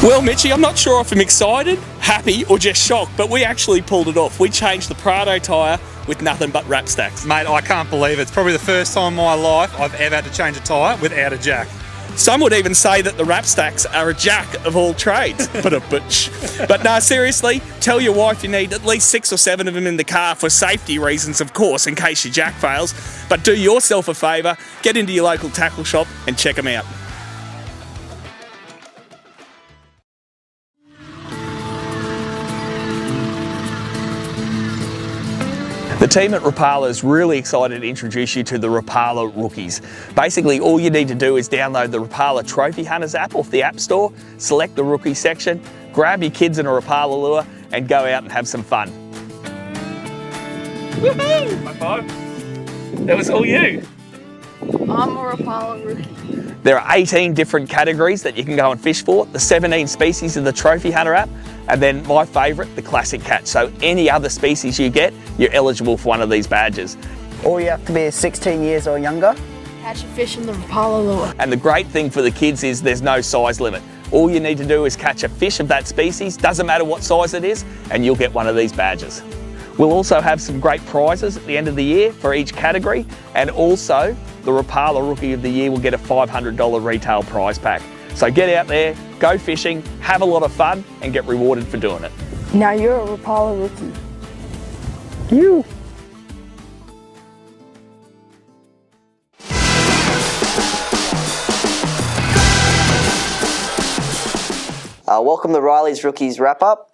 Well, Mitchie, I'm not sure if I'm excited, happy, or just shocked, but we actually pulled it off. We changed the Prado tyre with nothing but Rapstacks. Mate, I can't believe it. It's probably the first time in my life I've ever had to change a tyre without a jack. Some would even say that the Rapstacks are a jack of all trades. But no, seriously, tell your wife you need at least 6 or 7 of them in the car for safety reasons, of course, in case your jack fails. But do yourself a favour, get into your local tackle shop and check them out. The team at Rapala is really excited to introduce you to the Rapala Rookies. Basically, all you need to do is download the Rapala Trophy Hunters app off the App Store, select the Rookie section, grab your kids in a Rapala lure and go out and have some fun. Woohoo! High five. That was all you. I'm a Rapala Rookie. There are 18 different categories that you can go and fish for, the 17 species of the Trophy Hunter app, and then my favourite, the Classic Catch. So any other species you get, you're eligible for one of these badges. All you have to be 16 years or younger. Catch a fish in the Rapala lure. And the great thing for the kids is there's no size limit. All you need to do is catch a fish of that species, doesn't matter what size it is, and you'll get one of these badges. We'll also have some great prizes at the end of the year for each category, and also the Rapala Rookie of the Year will get a $500 retail prize pack. So get out there, go fishing, have a lot of fun, and get rewarded for doing it. Now you're a Rapala Rookie. You. Welcome to Riley's Rookies Wrap Up.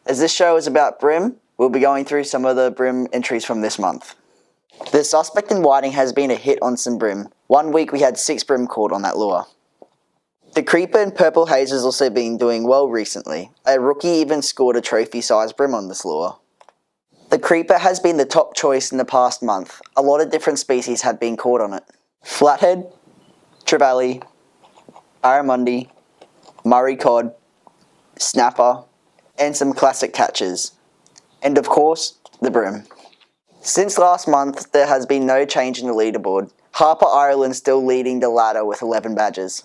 As this show is about Brim, we'll be going through some of the Brim entries from this month. The suspect in whiting has been a hit on some Brim. 1 week we had 6 Brim caught on that lure. The Creeper and Purple Haze has also been doing well recently. A rookie even scored a trophy-sized Brim on this lure. The Creeper has been the top choice in the past month. A lot of different species have been caught on it. Flathead, Trevally, Barramundi, Murray Cod, Snapper, and some classic catches. And of course, the Brim. Since last month, there has been no change in the leaderboard. Harper Ireland still leading the ladder with 11 badges.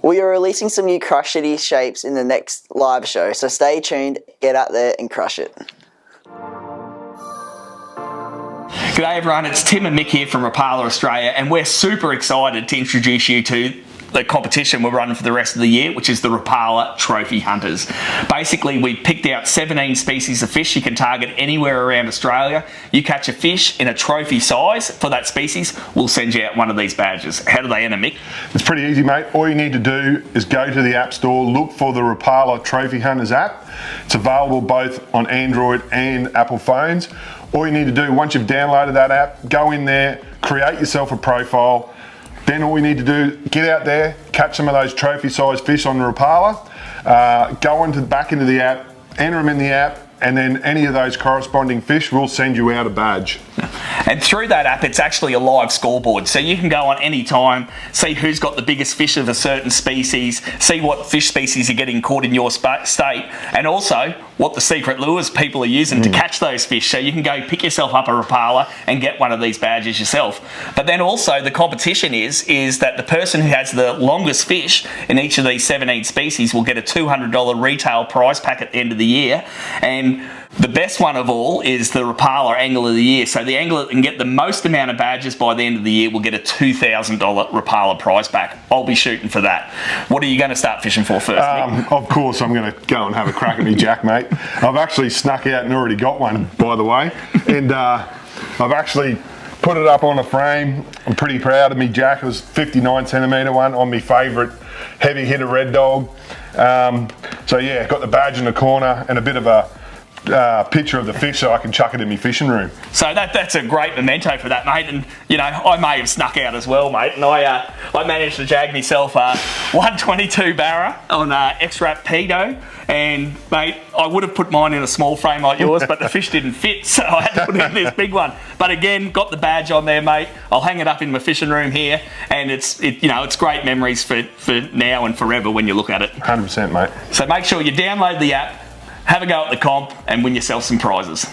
We are releasing some new Crush City shapes in the next live show, so stay tuned, get out there and crush it. G'day everyone, it's Tim and Mick here from Rapala Australia, and we're super excited to introduce you to the competition we're running for the rest of the year, which is the Rapala Trophy Hunters. Basically, we picked out 17 species of fish you can target anywhere around Australia. You catch a fish in a trophy size for that species, we'll send you out one of these badges. How do they enter, Mick? It's pretty easy, mate. All you need to do is go to the App Store, look for the Rapala Trophy Hunters app. It's available both on Android and Apple phones. All you need to do, once you've downloaded that app, go in there, create yourself a profile. Then all you need to do, get out there, catch some of those trophy-sized fish on the Rapala, go back into the app, enter them in the app, and then any of those corresponding fish will send you out a badge. And through that app, it's actually a live scoreboard. So you can go on any time, see who's got the biggest fish of a certain species, see what fish species are getting caught in your state, and also what the secret lures people are using to catch those fish. So you can go pick yourself up a Rapala and get one of these badges yourself. But then also the competition is that the person who has the longest fish in each of these 17 species will get a $200 retail prize pack at the end of the year. And the best one of all is the Rapala Angler of the Year. So the angler that can get the most amount of badges by the end of the year will get a $2,000 Rapala prize pack. I'll be shooting for that. What are you going to start fishing for first, Nick? Of course, I'm going to go and have a crack at me jack, mate. I've actually snuck out and already got one, by the way. And I've actually put it up on a frame. I'm pretty proud of me jack. It was 59 centimetre one on my favourite heavy hitter red dog. So yeah, got the badge in the corner and a bit of a picture of the fish so I can chuck it in my fishing room. So that's a great memento for that, mate. And you know, I may have snuck out as well, mate. And I managed to jag myself a 122 barra on X-Rap Pedo. And mate, I would have put mine in a small frame like yours, but the fish didn't fit, so I had to put it in this big one. But again, got the badge on there, mate. I'll hang it up in my fishing room here, and it's great memories for now and forever when you look at it. 100%, mate. So make sure you download the app, have a go at the comp, and win yourself some prizes.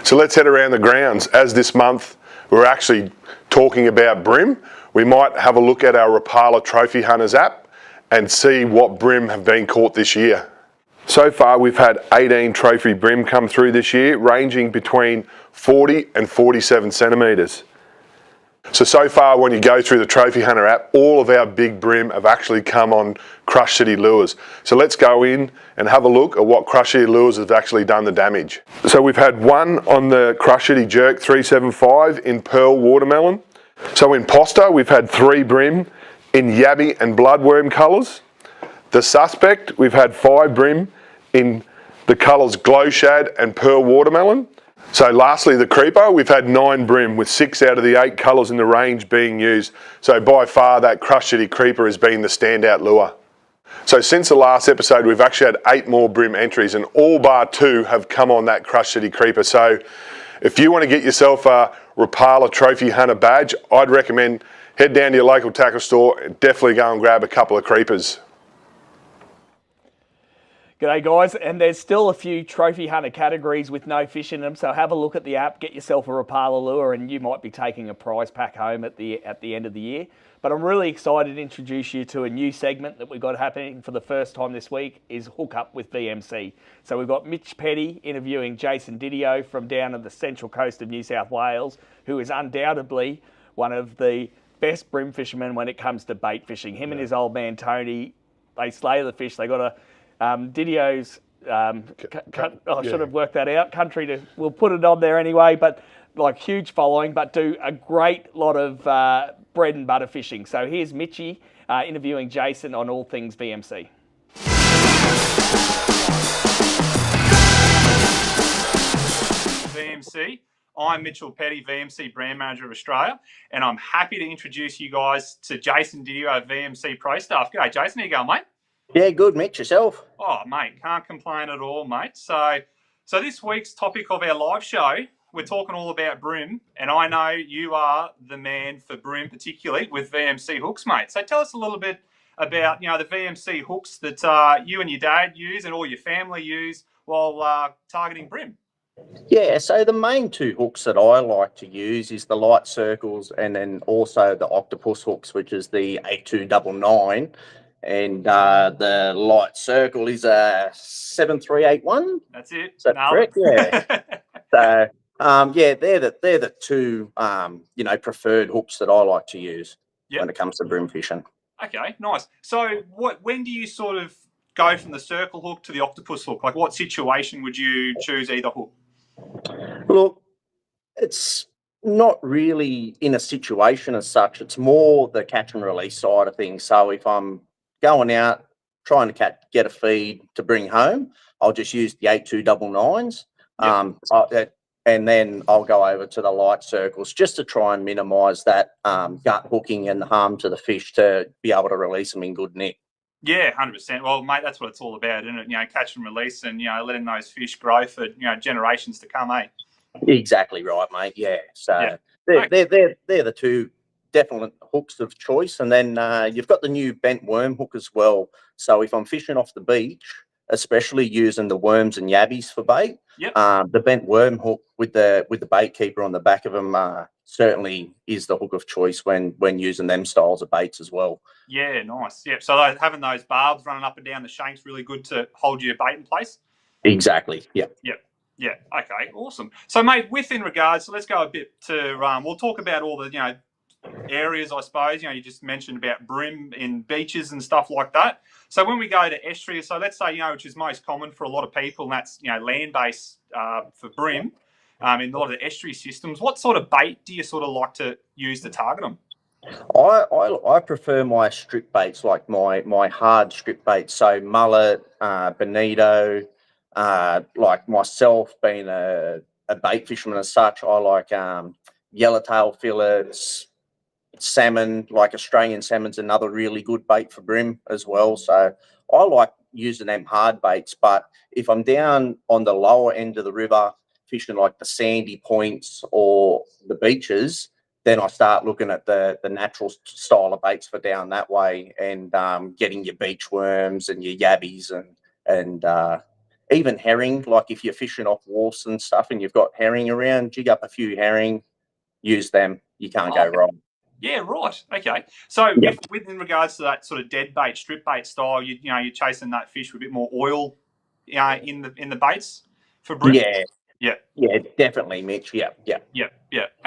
So let's head around the grounds. As this month we're actually talking about Brim, we might have a look at our Rapala Trophy Hunters app and see what Brim have been caught this year. So far we've had 18 trophy Brim come through this year, ranging between 40 and 47 centimetres. So far when you go through the Trophy Hunter app, all of our big Brim have actually come on Crush City lures. So let's go in and have a look at what Crush City lures have actually done the damage. So we've had one on the Crush City Jerk 375 in Pearl Watermelon. So in Poster we've had 3 Brim in Yabby and Bloodworm colours. The Suspect, we've had 5 Brim in the colours Glow Shad and Pearl Watermelon. So lastly, the Creeper, we've had 9 Brim with 6 out of the 8 colours in the range being used. So by far that Crush City Creeper has been the standout lure. So since the last episode, we've actually had 8 more Brim entries, and all bar 2 have come on that Crush City Creeper. So if you want to get yourself a Rapala Trophy Hunter badge, I'd recommend head down to your local tackle store and definitely go and grab a couple of creepers. G'day guys, and there's still a few trophy hunter categories with no fish in them, so have a look at the app, get yourself a Rapala lure, and you might be taking a prize pack home at the end of the year. But I'm really excited to introduce you to a new segment that we've got happening for the first time this week, is Hookup with VMC. So we've got Mitch Petty interviewing Jason Didio from down on the central coast of New South Wales, who is undoubtedly one of the best Brim fishermen when it comes to bait fishing. Him and his old man Tony, they slay the fish. They got a Didio's, I should have worked that out, we'll put it on there anyway, but like huge following, but do a great lot of bread and butter fishing. So here's Mitchy interviewing Jason on all things VMC. VMC. I'm Mitchell Petty, VMC Brand Manager of Australia, and I'm happy to introduce you guys to Jason Didio, VMC Pro Staff. G'day, Jason. How you going, mate? Yeah, good, Mitch. Yourself? Oh, mate, can't complain at all, mate. So this week's topic of our live show, we're talking all about Brim, and I know you are the man for Brim, particularly with VMC hooks, mate. So tell us a little bit about the VMC hooks that you and your dad use and all your family use while targeting brim. Yeah, so the main two hooks that I like to use is the light circles and then also the octopus hooks, which is the 8299. And the light circle is a 7381. That's it. Is that correct? Yeah. So they're the two preferred hooks that I like to use when it comes to brim fishing. Okay, nice. So when do you sort of go from the circle hook to the octopus hook? Like, what situation would you choose either hook? Look, it's not really in a situation as such. It's more the catch and release side of things. So if I'm going out trying to get a feed to bring home, I'll just use the 8299s. And then I'll go over to the light circles just to try and minimise that gut hooking and harm to the fish to be able to release them in good nick. Yeah, 100%. Well, mate, that's what it's all about, isn't it? Catch and release, and letting those fish grow for generations to come, eh? Exactly right, mate. Yeah. So they're the two definite hooks of choice, and then you've got the new bent worm hook as well. So if I'm fishing off the beach, especially using the worms and yabbies for bait, the bent worm hook with the bait keeper on the back of them certainly is the hook of choice when using them styles of baits as well. Yeah, nice. Yeah, so having those barbs running up and down the shank's really good to hold your bait in place. Exactly. Yeah. Yeah. Okay. Awesome. So, mate, in regards, so let's go a bit to. We'll talk about all the areas, I suppose. You just mentioned about brim in beaches and stuff like that. So when we go to estuaries, so let's say which is most common for a lot of people, and that's land based for brim in a lot of the estuary systems. What sort of bait do you sort of like to use to target them? I prefer my strip baits, like my hard strip baits. So mullet, bonito. Like myself being a bait fisherman as such, I like yellowtail fillets, salmon, like Australian salmon's another really good bait for brim as well. So I like using them hard baits. But if I'm down on the lower end of the river fishing like the sandy points or the beaches, then I start looking at the natural style of baits for down that way and getting your beach worms and your yabbies and even herring. Like if you're fishing off wharfs and stuff and you've got herring around, jig up a few herring, use them. You can't go wrong. Yeah, right. Okay. So in regards to that sort of dead bait, strip bait style, you're chasing that fish with a bit more oil in the baits for brim? Yeah, definitely, Mitch. Yeah.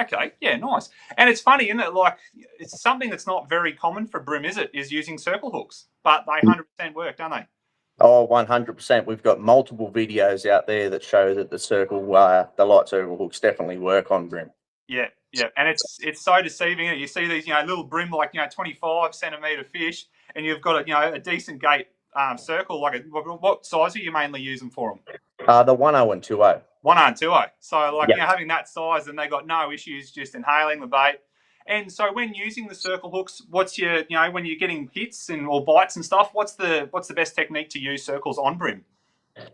Okay. Yeah, nice. And it's funny, isn't it? Like, it's something that's not very common for brim, is using circle hooks, but they 100% work, don't they? Oh, 100%. We've got multiple videos out there that show that the light circle hooks definitely work on brim. Yeah, and it's so deceiving. You see these little brim, like 25 centimetre fish, and you've got a decent gate circle. Like what size are you mainly using for them? The 10 and 20. 10 and 20. So having that size, and they got no issues just inhaling the bait. And so when using the circle hooks, what's your when you're getting hits or bites and stuff, what's the best technique to use circles on brim?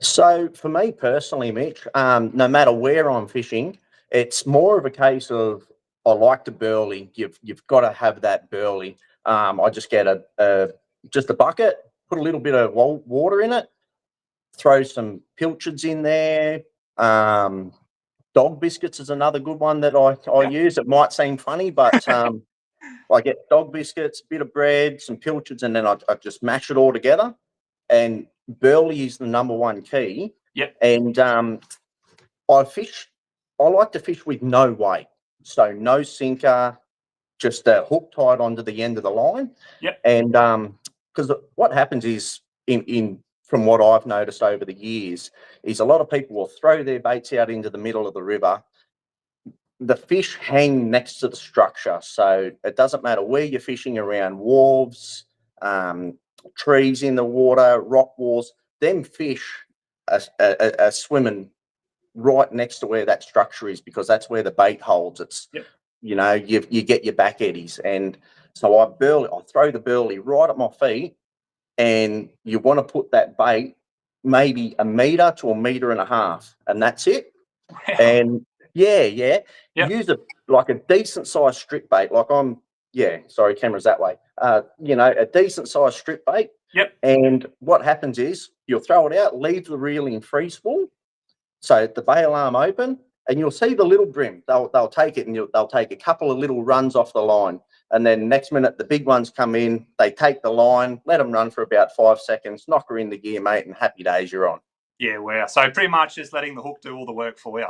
So for me personally, Mitch, no matter where I'm fishing, it's more of a case of I like to burley. You've got to have that burley. I just get just a bucket, put a little bit of water in it, throw some pilchards in there. Dog biscuits is another good one that I use. It might seem funny, but I get dog biscuits, a bit of bread, some pilchards, and then I just mash it all together. And burley is the number one key. Yep. And I like to fish with no weight, so no sinker, just a hook tied onto the end of the line. Yep. And because what happens is, from what I've noticed over the years, is a lot of people will throw their baits out into the middle of the river. The fish hang next to the structure, so it doesn't matter where you're fishing around wharves, trees in the water, rock walls. Them fish are swimming right next to where that structure is because that's where the bait holds. It's you get your back eddies, and so I throw the burley right at my feet, and you want to put that bait maybe 1 meter to 1.5 meters, and that's it. Wow. And use a decent sized strip bait. Like camera's that way. a decent sized strip bait. Yep. And what happens is you'll throw it out, leave the reel in free spool, so the bail arm open, and you'll see the little brim. They'll take it and they'll take a couple of little runs off the line. And then next minute, the big ones come in, they take the line, let them run for about 5 seconds, knock her in the gear, mate, and happy days, you're on. Yeah, wow. So pretty much just letting the hook do all the work for you.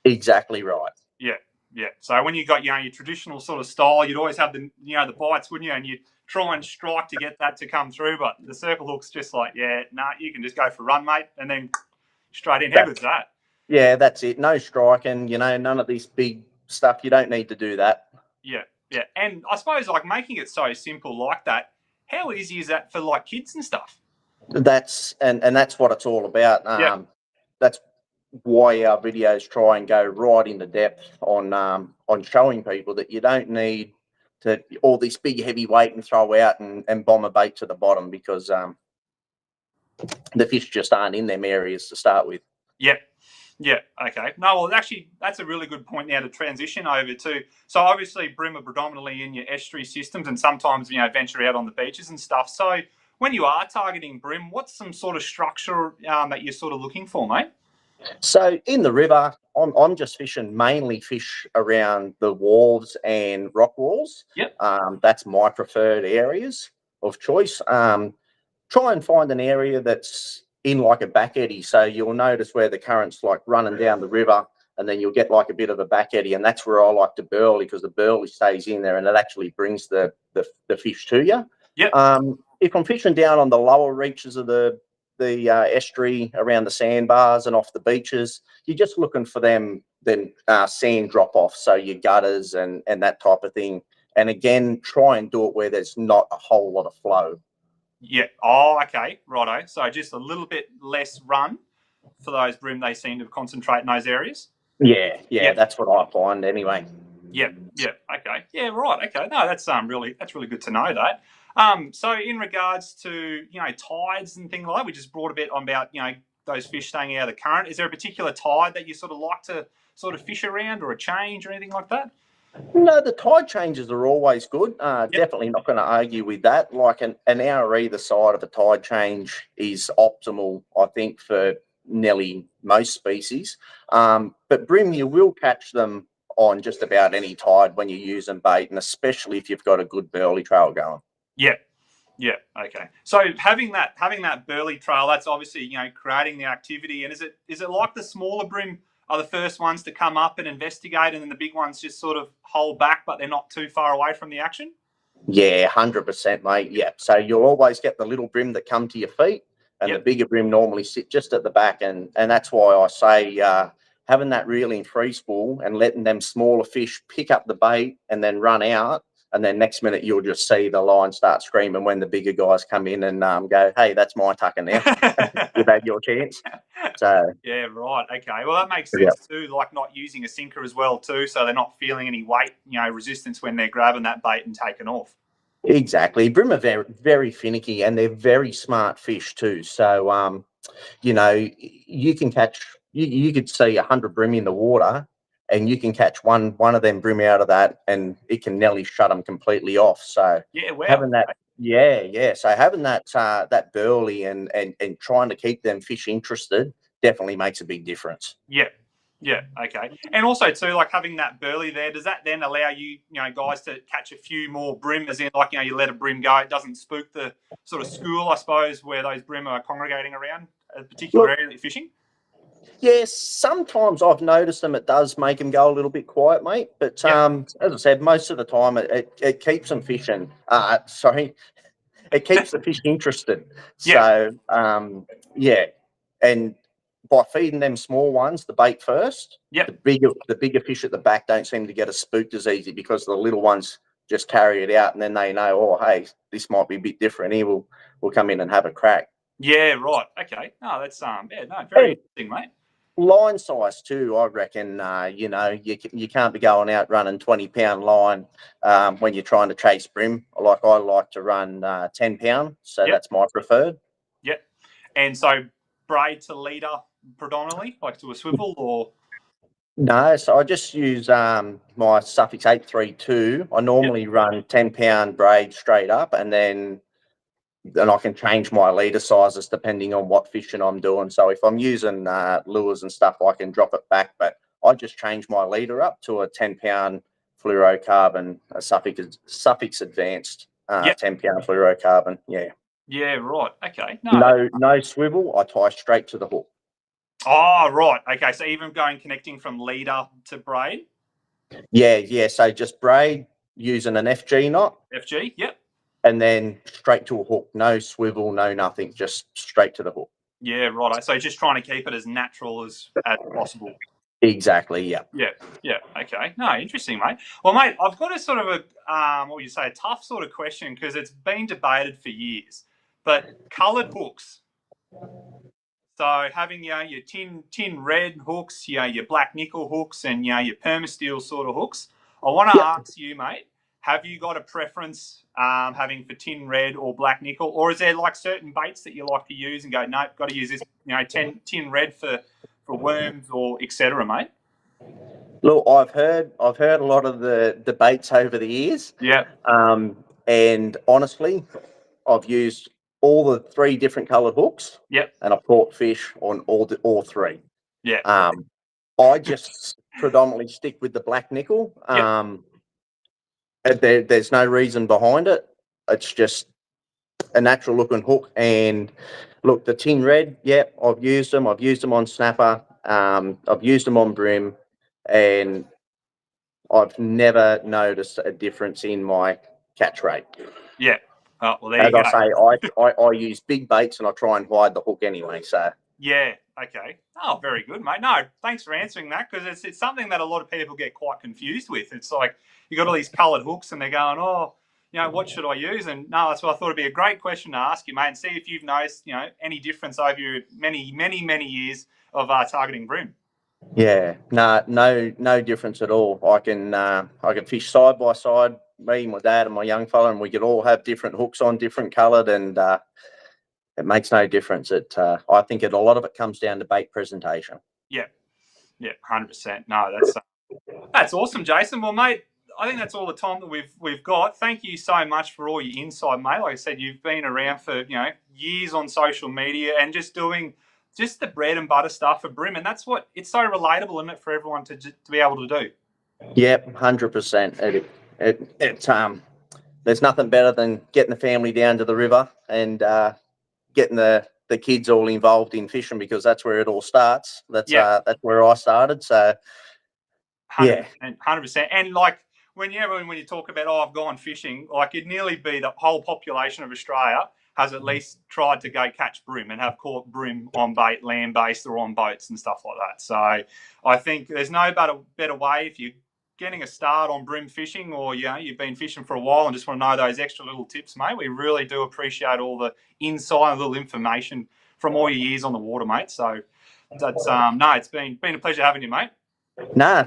Exactly right. Yeah, yeah. So when you got your traditional sort of style, you'd always have the the bites, wouldn't you? And you'd try and strike to get that to come through. But the circle hook's just like, you can just go for a run, mate, and then straight in. How good's that? Yeah, that's it. No striking, none of this big stuff. You don't need to do that. Yeah, yeah. And I suppose like making it so simple like that, how easy is that for like kids and stuff? That's that's what it's all about. That's why our videos try and go right into depth on showing people that you don't need to all this big heavy weight and throw out and bomb a bait to the bottom, because the fish just aren't in them areas to start with. Yep. Yeah, okay. No, well, actually, that's a really good point now to transition over to. So obviously, Brim are predominantly in your estuary systems and sometimes, venture out on the beaches and stuff. So when you are targeting Brim, what's some sort of structure that you're sort of looking for, mate? So in the river, I'm just fishing mainly fish around the wharves and rock walls. Yep. That's my preferred areas of choice. Try and find an area that's in like a back eddy, so you'll notice where the current's like running down the river, and then you'll get like a bit of a back eddy, and that's where I like to burley, because the burley stays in there and it actually brings the fish to you. Yep. If I'm fishing down on the lower reaches of the estuary around the sandbars and off the beaches, you're just looking for them sand drop off, so your gutters and that type of thing. And again, try and do it where there's not a whole lot of flow. Yeah. Oh, okay. Righto. So just a little bit less run for those Brim. They seem to concentrate in those areas. Yeah. That's what I find anyway. Yeah. Okay. Yeah. Right. Okay. No, that's really good to know that. So in regards to tides and things like that, we just brought a bit on about those fish staying out of the current. Is there a particular tide that you sort of like to sort of fish around, or a change or anything like that? No, the tide changes are always good. Definitely not going to argue with that. Like an hour either side of a tide change is optimal, I think, for nearly most species. But Brim, you will catch them on just about any tide when you're using bait, and especially if you've got a good burley trail going. Yeah. Okay. So having that burley trail, that's obviously creating the activity. And is it like the smaller Brim are the first ones to come up and investigate, and then the big ones just sort of hold back, but they're not too far away from the action? Yeah, 100%, mate. Yeah. So you'll always get the little Brim that come to your feet, and the bigger Brim normally sit just at the back. And that's why I say having that reel in free spool and letting them smaller fish pick up the bait and then run out. And then next minute, you'll just see the line start screaming when the bigger guys come in and go, hey, that's my tucker now. You've had your chance. So yeah, right. Okay. Well, that makes sense too, like not using a sinker as well too, so they're not feeling any weight, resistance when they're grabbing that bait and taking off. Exactly. Brim are very, very finicky, and they're very smart fish too. So, you can catch, you could see 100 Brim in the water, and you can catch one of them Brim out of that, and it can nearly shut them completely off. So having that, So having that burley and trying to keep them fish interested definitely makes a big difference. Yeah. Okay. And also too, like having that burley there, does that then allow you, guys to catch a few more Brim? As in, like you let a Brim go, it doesn't spook the sort of school, I suppose, where those Brim are congregating around a particular area that you're fishing. Yes, sometimes I've noticed them. It does make them go a little bit quiet, mate. But as I said, most of the time it keeps them fishing. It keeps the fish interested. So and by feeding them small ones the bait first, the bigger fish at the back don't seem to get as spooked as easy, because the little ones just carry it out, and then they know, oh, hey, this might be a bit different here. We'll come in and have a crack. Yeah, right. Okay. No, that's very interesting, mate. Line size too, I reckon. You can't be going out running 20-pound line when you're trying to chase Brim. Like I like to run 10-pound, so that's my preferred. Yep. And so braid to leader predominantly, like to a swivel, or No, so I just use my suffix 832. I normally run 10-pound braid straight up, and then I can change my leader sizes depending on what fishing I'm doing. So if I'm using lures and stuff, I can drop it back, but I just change my leader up to a 10-pound fluorocarbon, a suffix advanced Yep. 10-pound fluorocarbon. Yeah. Yeah, right. Okay. No swivel. I tie straight to the hook. Oh, right. Okay. So even connecting from leader to braid? Yeah. So just braid using an FG knot. FG, yep. And then straight to a hook. No swivel, no nothing. Just straight to the hook. Yeah, right. So just trying to keep it as natural as possible. Exactly, yeah. Yeah. Okay. No, interesting, mate. Well, mate, I've got a sort of a tough sort of question because it's been debated for years. But coloured hooks. So having your tin red hooks, your black nickel hooks, and your permasteel sort of hooks. I want to ask you, mate, have you got a preference having for tin red or black nickel, or is there like certain baits that you like to use and go, no, got to use this, tin red for worms or etc., mate? Look, I've heard a lot of the debates over the years. Yeah. And honestly, I've used all the 3 different coloured hooks. Yep. And I've caught fish on all 3. Yeah. I just predominantly stick with the black nickel. There's no reason behind it. It's just a natural looking hook. And look, the tin red, I've used them. I've used them on snapper. I've used them on brim, and I've never noticed a difference in my catch rate. Yeah. Oh, well, there you go. As I say, I use big baits and I try and hide the hook anyway. So yeah, okay. Oh, very good, mate. No, thanks for answering that because it's something that a lot of people get quite confused with. It's like you got all these coloured hooks and they're going, oh, what should I use? And no, that's why I thought it'd be a great question to ask you, mate, and see if you've noticed, any difference over your many, many, many years of targeting brim. Yeah, no difference at all. I can fish side by side, me, my dad, and my young fella, and we could all have different hooks on, different coloured, and it makes no difference. I think a lot of it comes down to bait presentation. Yeah, 100%. No, that's awesome, Jason. Well, mate, I think that's all the time that we've got. Thank you so much for all your insight, mate. Like I said, you've been around for years on social media and just doing just the bread and butter stuff for brim, and that's what it's so relatable, isn't it, for everyone to be able to do? Yep, 100%. There's nothing better than getting the family down to the river and getting the kids all involved in fishing because that's where it all starts. That's where I started. So 100%. And like when you talk about I've gone fishing, like it'd nearly be the whole population of Australia has at least tried to go catch brim and have caught brim on bait, land-based or on boats and stuff like that. So I think there's no better way if you're getting a start on brim fishing or you've been fishing for a while and just want to know those extra little tips, mate. We really do appreciate all the insight and little information from all your years on the water, mate. So that's it's been a pleasure having you, mate.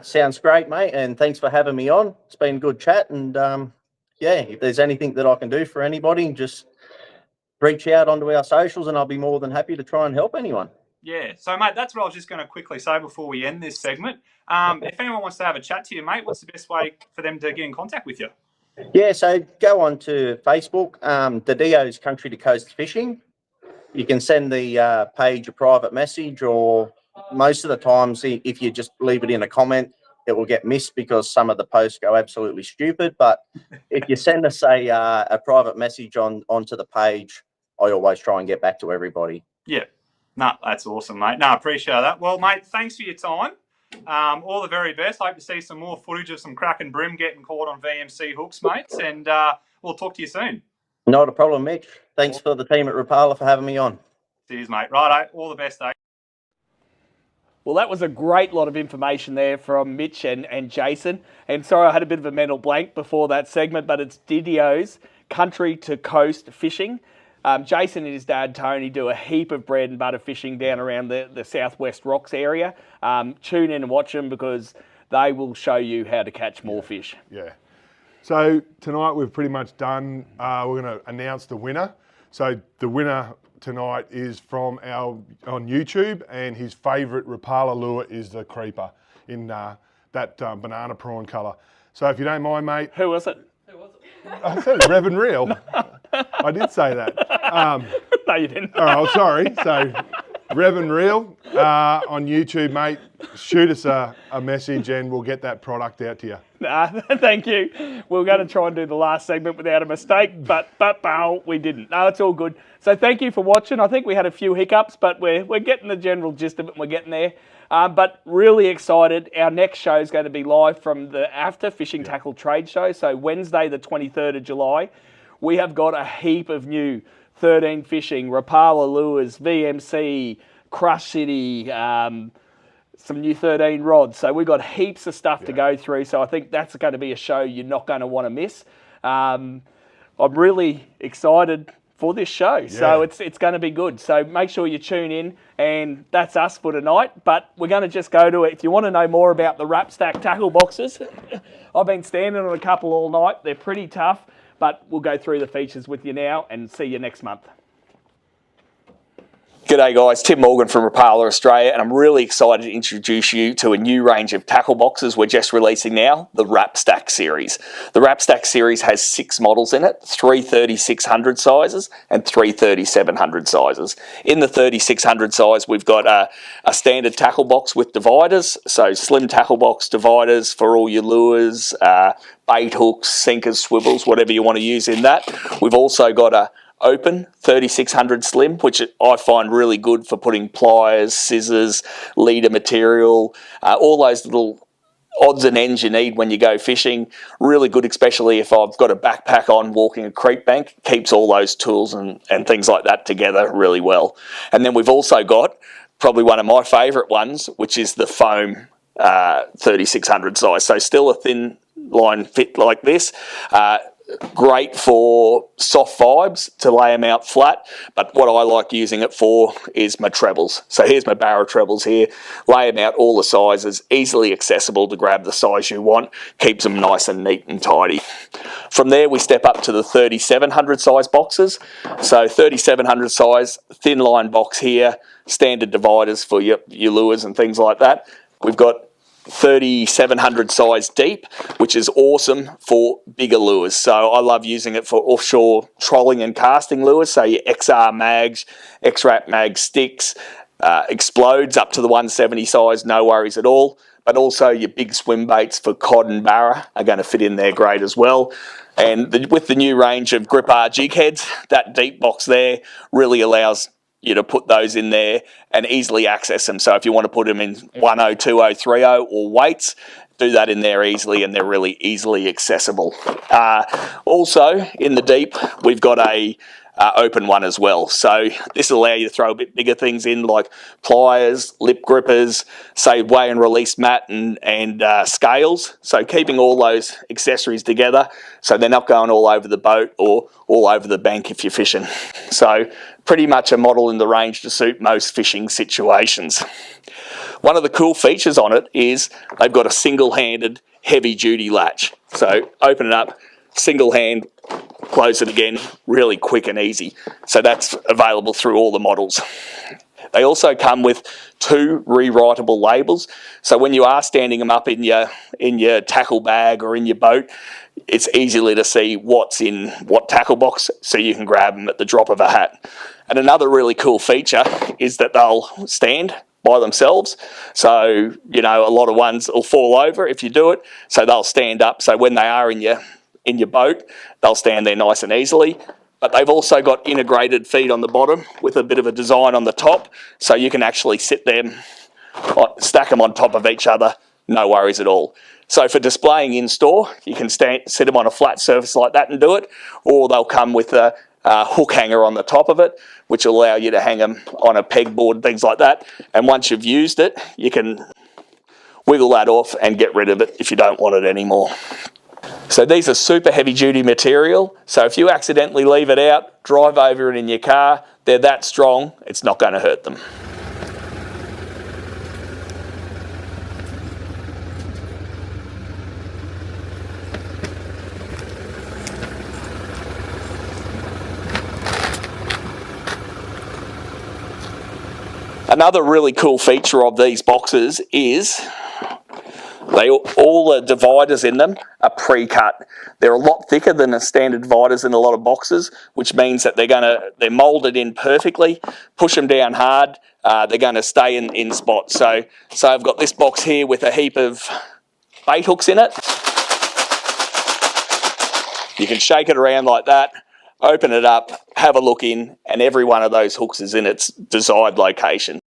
Sounds great, mate, and thanks for having me on. It's been a good chat, and if there's anything that I can do for anybody, just reach out onto our socials and I'll be more than happy to try and help anyone. Yeah. So, mate, that's what I was just going to quickly say before we end this segment. If anyone wants to have a chat to you, mate, what's the best way for them to get in contact with you? Yeah, so go on to Facebook, Didio's Country to Coast Fishing. You can send the page a private message, or most of the times, if you just leave it in a comment, it will get missed because some of the posts go absolutely stupid. But if you send us a private message onto the page, I always try and get back to everybody. Yeah. No, that's awesome, mate. No, I appreciate that. Well, mate, thanks for your time. All the very best. Hope to see some more footage of some cracking brim getting caught on VMC hooks, mates. And we'll talk to you soon. Not a problem, Mitch. Thanks for the team at Rapala for having me on. Cheers, mate. Righto. All the best, eh? Well, that was a great lot of information there from Mitch and Jason. And sorry, I had a bit of a mental blank before that segment, but it's Didio's Country to Coast Fishing. Jason and his dad, Tony, do a heap of bread and butter fishing down around the Southwest Rocks area. Tune in and watch them because they will show you how to catch more fish. Yeah. So tonight we've pretty much done, we're going to announce the winner. So the winner tonight is from on YouTube, and his favourite Rapala lure is the Creeper. in that banana prawn colour. So if you don't mind, mate. Who was it? I said it, Rev and Real. I did say that. No, you didn't. Oh, sorry. So Rev and Real on YouTube, mate. Shoot us a message and we'll get that product out to you. Thank you. We were going to try and do the last segment without a mistake, but we didn't. No, it's all good. So thank you for watching. I think we had a few hiccups, but we're getting the general gist of it and we're getting there. But really excited. Our next show is going to be live from the After Fishing Tackle Trade Show. So Wednesday, the 23rd of July. We have got a heap of new 13 Fishing, Rapala lures, VMC, Crush City, some new 13 rods. So we've got heaps of stuff to go through. So I think that's going to be a show you're not going to want to miss. I'm really excited for this show. So it's going to be good. So make sure you tune in, and that's us for tonight. But we're going to just go to it. If you want to know more about the Rapstack tackle boxes, I've been standing on a couple all night. They're pretty tough, but we'll go through the features with you now and see you next month. G'day guys, Tim Morgan from Rapala Australia, and I'm really excited to introduce you to a new range of tackle boxes we're just releasing now, the Rapstack series. The Rapstack series has 6 models in it, 3 3600 sizes and 3 3700 sizes. In the 3600 size, we've got a standard tackle box with dividers, so slim tackle box dividers for all your lures, bait hooks, sinkers, swivels, whatever you want to use in that. We've also got a open 3600 slim, which I find really good for putting pliers, scissors, leader material, all those little odds and ends you need when you go fishing. Really good, especially if I've got a backpack on walking a creek bank. Keeps all those tools and things like that together really well. And then we've also got probably one of my favourite ones, which is the foam 3600 size. So still a thin line fit like this. Great for soft vibes to lay them out flat, but what I like using it for is my trebles. So here's my barra trebles here, lay them out all the sizes, easily accessible to grab the size you want, keeps them nice and neat and tidy. From there we step up to the 3700 size boxes. So 3700 size, thin line box here, standard dividers for your lures and things like that. We've got 3700 size deep, which is awesome for bigger lures. So I love using it for offshore trolling and casting lures. So your XR mags, X-Rap mag sticks, explodes up to the 170 size, no worries at all. But also your big swim baits for cod and barra are going to fit in there great as well. And with the new range of Grip R jig heads, that deep box there really allows you to put those in there and easily access them. So if you want to put them in 10, 20, 30 or weights, do that in there easily, and they're really easily accessible. Also in the deep, we've got a open one as well. So this will allow you to throw a bit bigger things in, like pliers, lip grippers, say weigh and release mat and scales. So keeping all those accessories together so they're not going all over the boat or all over the bank if you're fishing. So pretty much a model in the range to suit most fishing situations. One of the cool features on it is they've got a single-handed heavy-duty latch. So open it up, single hand, close it again, really quick and easy. So that's available through all the models. They also come with 2 rewritable labels. So when you are standing them up in your tackle bag or in your boat, it's easily to see what's in what tackle box, so you can grab them at the drop of a hat. And another really cool feature is that they'll stand by themselves. So, you know, a lot of ones will fall over if you do it. So they'll stand up. So when they are in your boat, they'll stand there nice and easily. But they've also got integrated feet on the bottom with a bit of a design on the top. So you can actually sit them, stack them on top of each other, no worries at all. So for displaying in store, you can sit them on a flat surface like that and do it, or they'll come with a hook hanger on the top of it, which will allow you to hang them on a pegboard, things like that. And once you've used it, you can wiggle that off and get rid of it if you don't want it anymore. So these are super heavy duty material. So if you accidentally leave it out, drive over it in your car, they're that strong, it's not going to hurt them. Another really cool feature of these boxes is All the dividers in them are pre-cut. They're a lot thicker than the standard dividers in a lot of boxes, which means that they're moulded in perfectly. Push them down hard, they're going to stay in spots. So I've got this box here with a heap of bait hooks in it. You can shake it around like that, open it up, have a look in, and every one of those hooks is in its desired location.